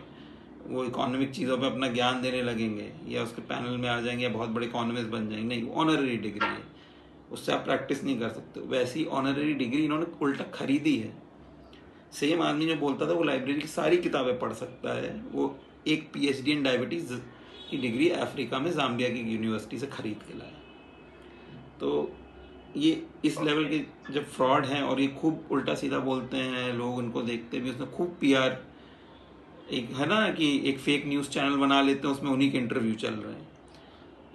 वो इकोनॉमिक चीज़ों पे अपना ज्ञान देने लगेंगे या उसके पैनल में आ जाएंगे या बहुत बड़े इकोनॉमिस्ट बन जाएंगे, नहीं, ऑनररी डिग्री है, उससे आप प्रैक्टिस नहीं कर सकते। वैसी ऑनररी डिग्री इन्होंने उल्टा खरीदी है। सेम आदमी जो बोलता था वो लाइब्रेरी की सारी किताबें पढ़ सकता है, वो एक PhD इन डायबिटीज़ की डिग्री अफ्रीका में जाम्बिया की यूनिवर्सिटी से खरीद के लाया। तो ये इस लेवल के जब फ्रॉड हैं और ये खूब उल्टा सीधा बोलते हैं, लोग उनको देखते भी, उसमें खूब PR, एक है ना कि एक फेक न्यूज़ चैनल बना लेते हैं, उसमें उन्हीं के इंटरव्यू चल रहे हैं,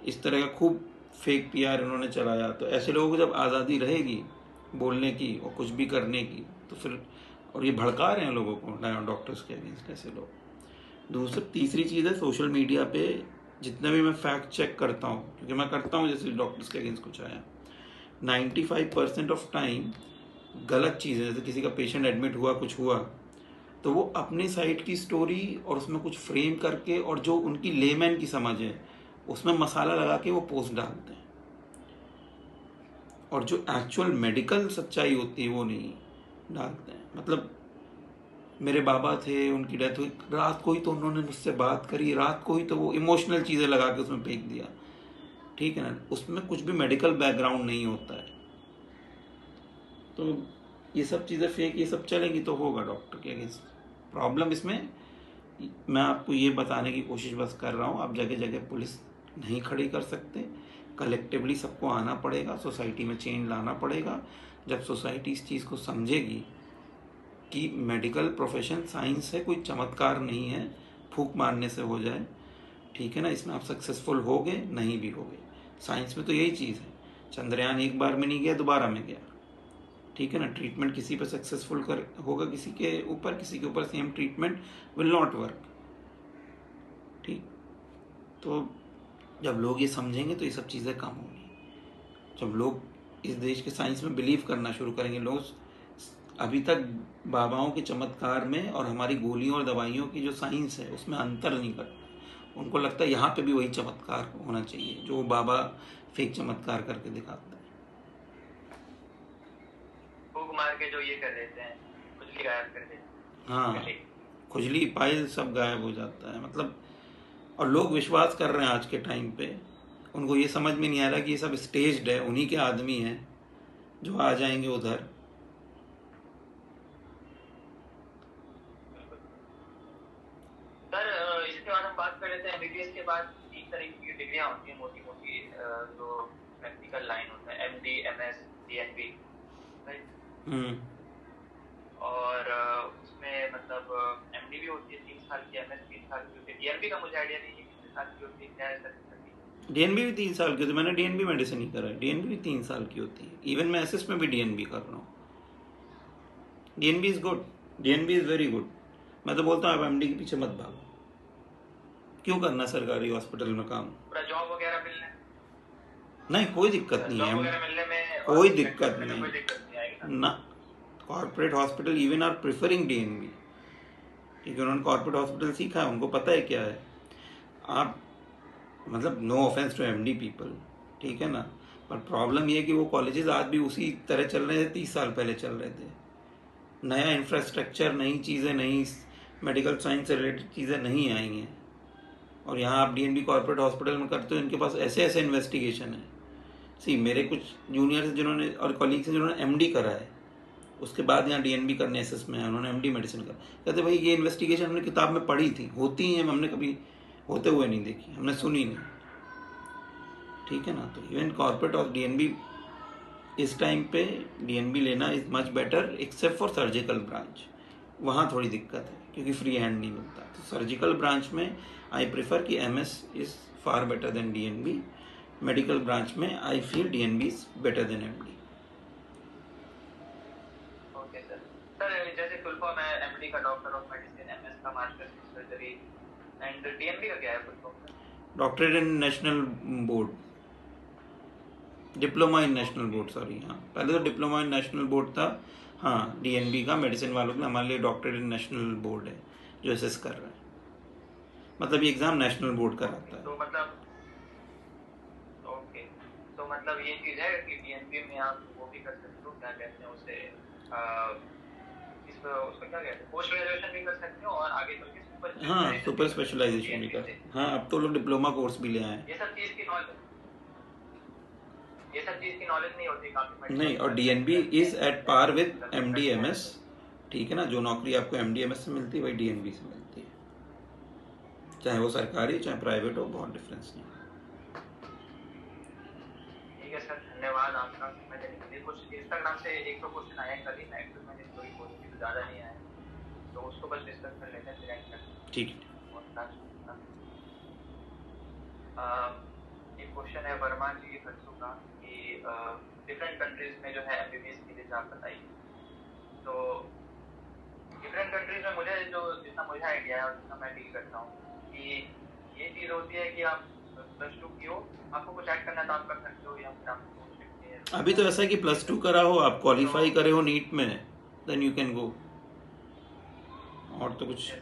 इस तरह का खूब फेक PR इन्होंने चलाया। तो ऐसे लोगों को जब आज़ादी रहेगी बोलने की और कुछ भी करने की, तो फिर, और ये भड़का रहे हैं लोगों को डॉक्टर्स के अगेंस्ट ऐसे लोग। तीसरी चीज़ है, सोशल मीडिया पे जितना भी मैं फैक्ट चेक करता हूँ, क्योंकि मैं करता हूँ जैसे डॉक्टर्स के अगेंस्ट कुछ आया, 95% ऑफ टाइम गलत चीज़ें, जैसे किसी का पेशेंट एडमिट हुआ, कुछ हुआ, तो वो अपने साइड की स्टोरी और उसमें कुछ फ्रेम करके और जो उनकी लेमैन की समझ है उसमें मसाला लगा के वो पोस्ट डालते हैं, और जो एक्चुअल मेडिकल सच्चाई होती है वो नहीं डालते हैं। मतलब मेरे बाबा थे, उनकी डेथ हुई, रात को ही तो उन्होंने मुझसे बात करी, रात को ही तो वो इमोशनल चीज़ें लगा के उसमें फेंक दिया, ठीक है ना, उसमें कुछ भी मेडिकल बैकग्राउंड नहीं होता है। तो ये सब चीज़ें फेक, ये सब चलेंगी तो होगा डॉक्टर के अगेंस्ट प्रॉब्लम। इसमें मैं आपको ये बताने की कोशिश बस कर रहा हूँ, आप जगह जगह पुलिस नहीं खड़ी कर सकते, कलेक्टिवली सबको आना पड़ेगा, सोसाइटी में चेंज लाना पड़ेगा। जब सोसाइटी इस चीज़ को समझेगी कि मेडिकल प्रोफेशन साइंस है, कोई चमत्कार नहीं है फूंक मारने से हो जाए, ठीक है ना, इसमें आप सक्सेसफुल हो गए नहीं भी हो गए, साइंस में तो यही चीज़ है। चंद्रयान एक बार में नहीं गया, दोबारा में गया, ठीक है ना। ट्रीटमेंट किसी पर सक्सेसफुल कर होगा, किसी के ऊपर same treatment will not work, ठीक। तो जब लोग ये समझेंगे तो ये सब चीज़ें कम होंगी। जब लोग इस देश के साइंस में बिलीव करना शुरू करेंगे, लोग अभी तक बाबाओं के चमत्कार में और हमारी गोलियों और दवाइयों की जो साइंस है उसमें अंतर नहीं करता, उनको लगता है यहाँ पे भी वही चमत्कार होना चाहिए जो बाबा फेक चमत्कार करके दिखाते हैं। फूक मार के जो ये कर देते हैं, खुजली गायब कर देते हैं। हाँ, खुजली पाइल सब गायब हो जाता है, मतलब। और लोग विश्वास कर रहे हैं आज के टाइम पे, उनको ये समझ में नहीं आ रहा कि ये सब स्टेज्ड है, उन्हीं के आदमी हैं जो आ जाएंगे उधर। सर इसके बाद हम बात कर लेते हैं MBBS के बाद 3 तरीके की डिग्रियां होती हैं, मोटी मोटी, जो प्रैक्टिकल लाइन होता है, MD, MS, DNB, राइट। और उसमें मतलब MD भी होती है 3 साल की, MS 3 साल की होती है, DNB का मुझे आइडिया नहीं है कितने साल की होती है, क्या है सर? DNB भी 3 साल की होती है, मैंने DNB मेडिसिन ही करा है, DNB भी 3 साल की होती है, इवन मैं SS में भी DNB कर रहा हूँ। DNB is good, DNB is very good. मैं तो बोलता हूँ आप MD के पीछे मत भागो, क्यों करना सरकारी हॉस्पिटल में काम, पूरा जॉब वगैरह मिलने नहीं कोई दिक्कत नहीं जॉब है, वगैरह मिलने में कोई दिक्कत कोई नहीं दिक्कत नहीं आएगी ना। Corporate hospital even are preferring DNB, क्योंकि उन्होंने कॉर्पोरेट हॉस्पिटल सीखा है, उनको पता है क्या है। आप मतलब no offence to MD people, ठीक है ना, पर प्रॉब्लम ये है कि वो कॉलेजेस आज भी उसी तरह चल रहे थे 30 साल पहले चल रहे थे। नया इंफ्रास्ट्रक्चर, नई चीज़ें, नई मेडिकल साइंस से रिलेटेड चीज़ें नहीं आई हैं। और यहाँ आप DNB कॉर्पोरेट हॉस्पिटल में करते हो, इनके पास ऐसे ऐसे इन्वेस्टिगेशन है। सी मेरे कुछ जूनियर्स जिन्होंने और कॉलीग्स हैं जिन्होंने MD करा है, उसके बाद यहाँ DNB करने SS में है, उन्होंने MD मेडिसिन करा, कहते भाई ये इन्वेस्टिगेशन हमने किताब में पढ़ी थी, होती हैं, हमने कभी होते हुए नहीं देखी, हमने सुनी नहीं, ठीक है ना। तो इवन कॉर्पोरेट और DNB इस टाइम पे DNB लेना is much better except for surgical branch, वहाँ थोड़ी दिक्कत है क्योंकि फ्री हैंड नहीं मिलता। तो सर्जिकल ब्रांच में आई प्रेफर कि MS is far better than DNB, medical branch में I feel DNB is better than MD। Okay sir. Sir जैसे फुल फॉर्म है MD का डॉक्टर ऑफ मेडिसिन, MS का masters in surgery, and DNB का क्या है full form? Doctorate in national board, diploma in national board, sorry, हाँ पहले तो डिप्लोमा इन नेशनल बोर्ड था, हाँ DNB का मेडिसिन वालों के, हमारे लिए डॉक्टरेट इन नेशनल बोर्ड है जो SS कर रहा है, मतलब ये एग्जाम नेशनल बोर्ड कराता है। तो मतलब ओके, तो मतलब ये चीज़ है कि DNB में आप वो भी कर सकते हो, क्या कहते हैं उसे, उसको क्या कहते हैं, पोस्ट ग्रेजुएशन भी कर सकते हो और आगे चल के सुपर हाँ सुपर स्पेशलाइजेशन भी कर। हाँ अब तो लोग डिप्लोमा कोर्स भी ले आए हैं। ये सब चीज की नॉलेज नहीं होती काफी। नहीं, और DNB is at par with MD MS, ठीक है ना। जो नौकरी आपको एमडीएमएस से मिलती है वही डीएनबी से मिलती है, चाहे वो सरकारी चाहे प्राइवेट हो, बहुत डिफरेंस नहीं। ठीक है सर, धन्यवाद आपका समय देने के लिए। कुछ इंस्टाग्राम से एक दो क्वेश्चन आए कल ही, मैं एक मैंने स्टोरी पोस्ट की तो ज़्यादा नहीं आया, तो उसको बस डिस्कस कर लेते हैं फिर। ठीक है। एक क्वेश्चन है वर्मा जी खर्चू का कि डिफरेंट कंट्रीज में जो है एमबीबीएस के लिए आप बताइए। तो डिफरेंट कंट्रीज में मुझे जो जितना मुझे आइडिया है और जितना मैं डील करता हूँ कि ये चीज़ होती है कि आप +2 की हो, आपको कुछ ऐड करना है तो आप कर सकते हो, या फिर आप सोच सकते हैं। अभी तो ऐसा है कि +2 करा हो, आप क्वालिफाई करे हो नीट में, देन यू कैन गो, और तो कुछ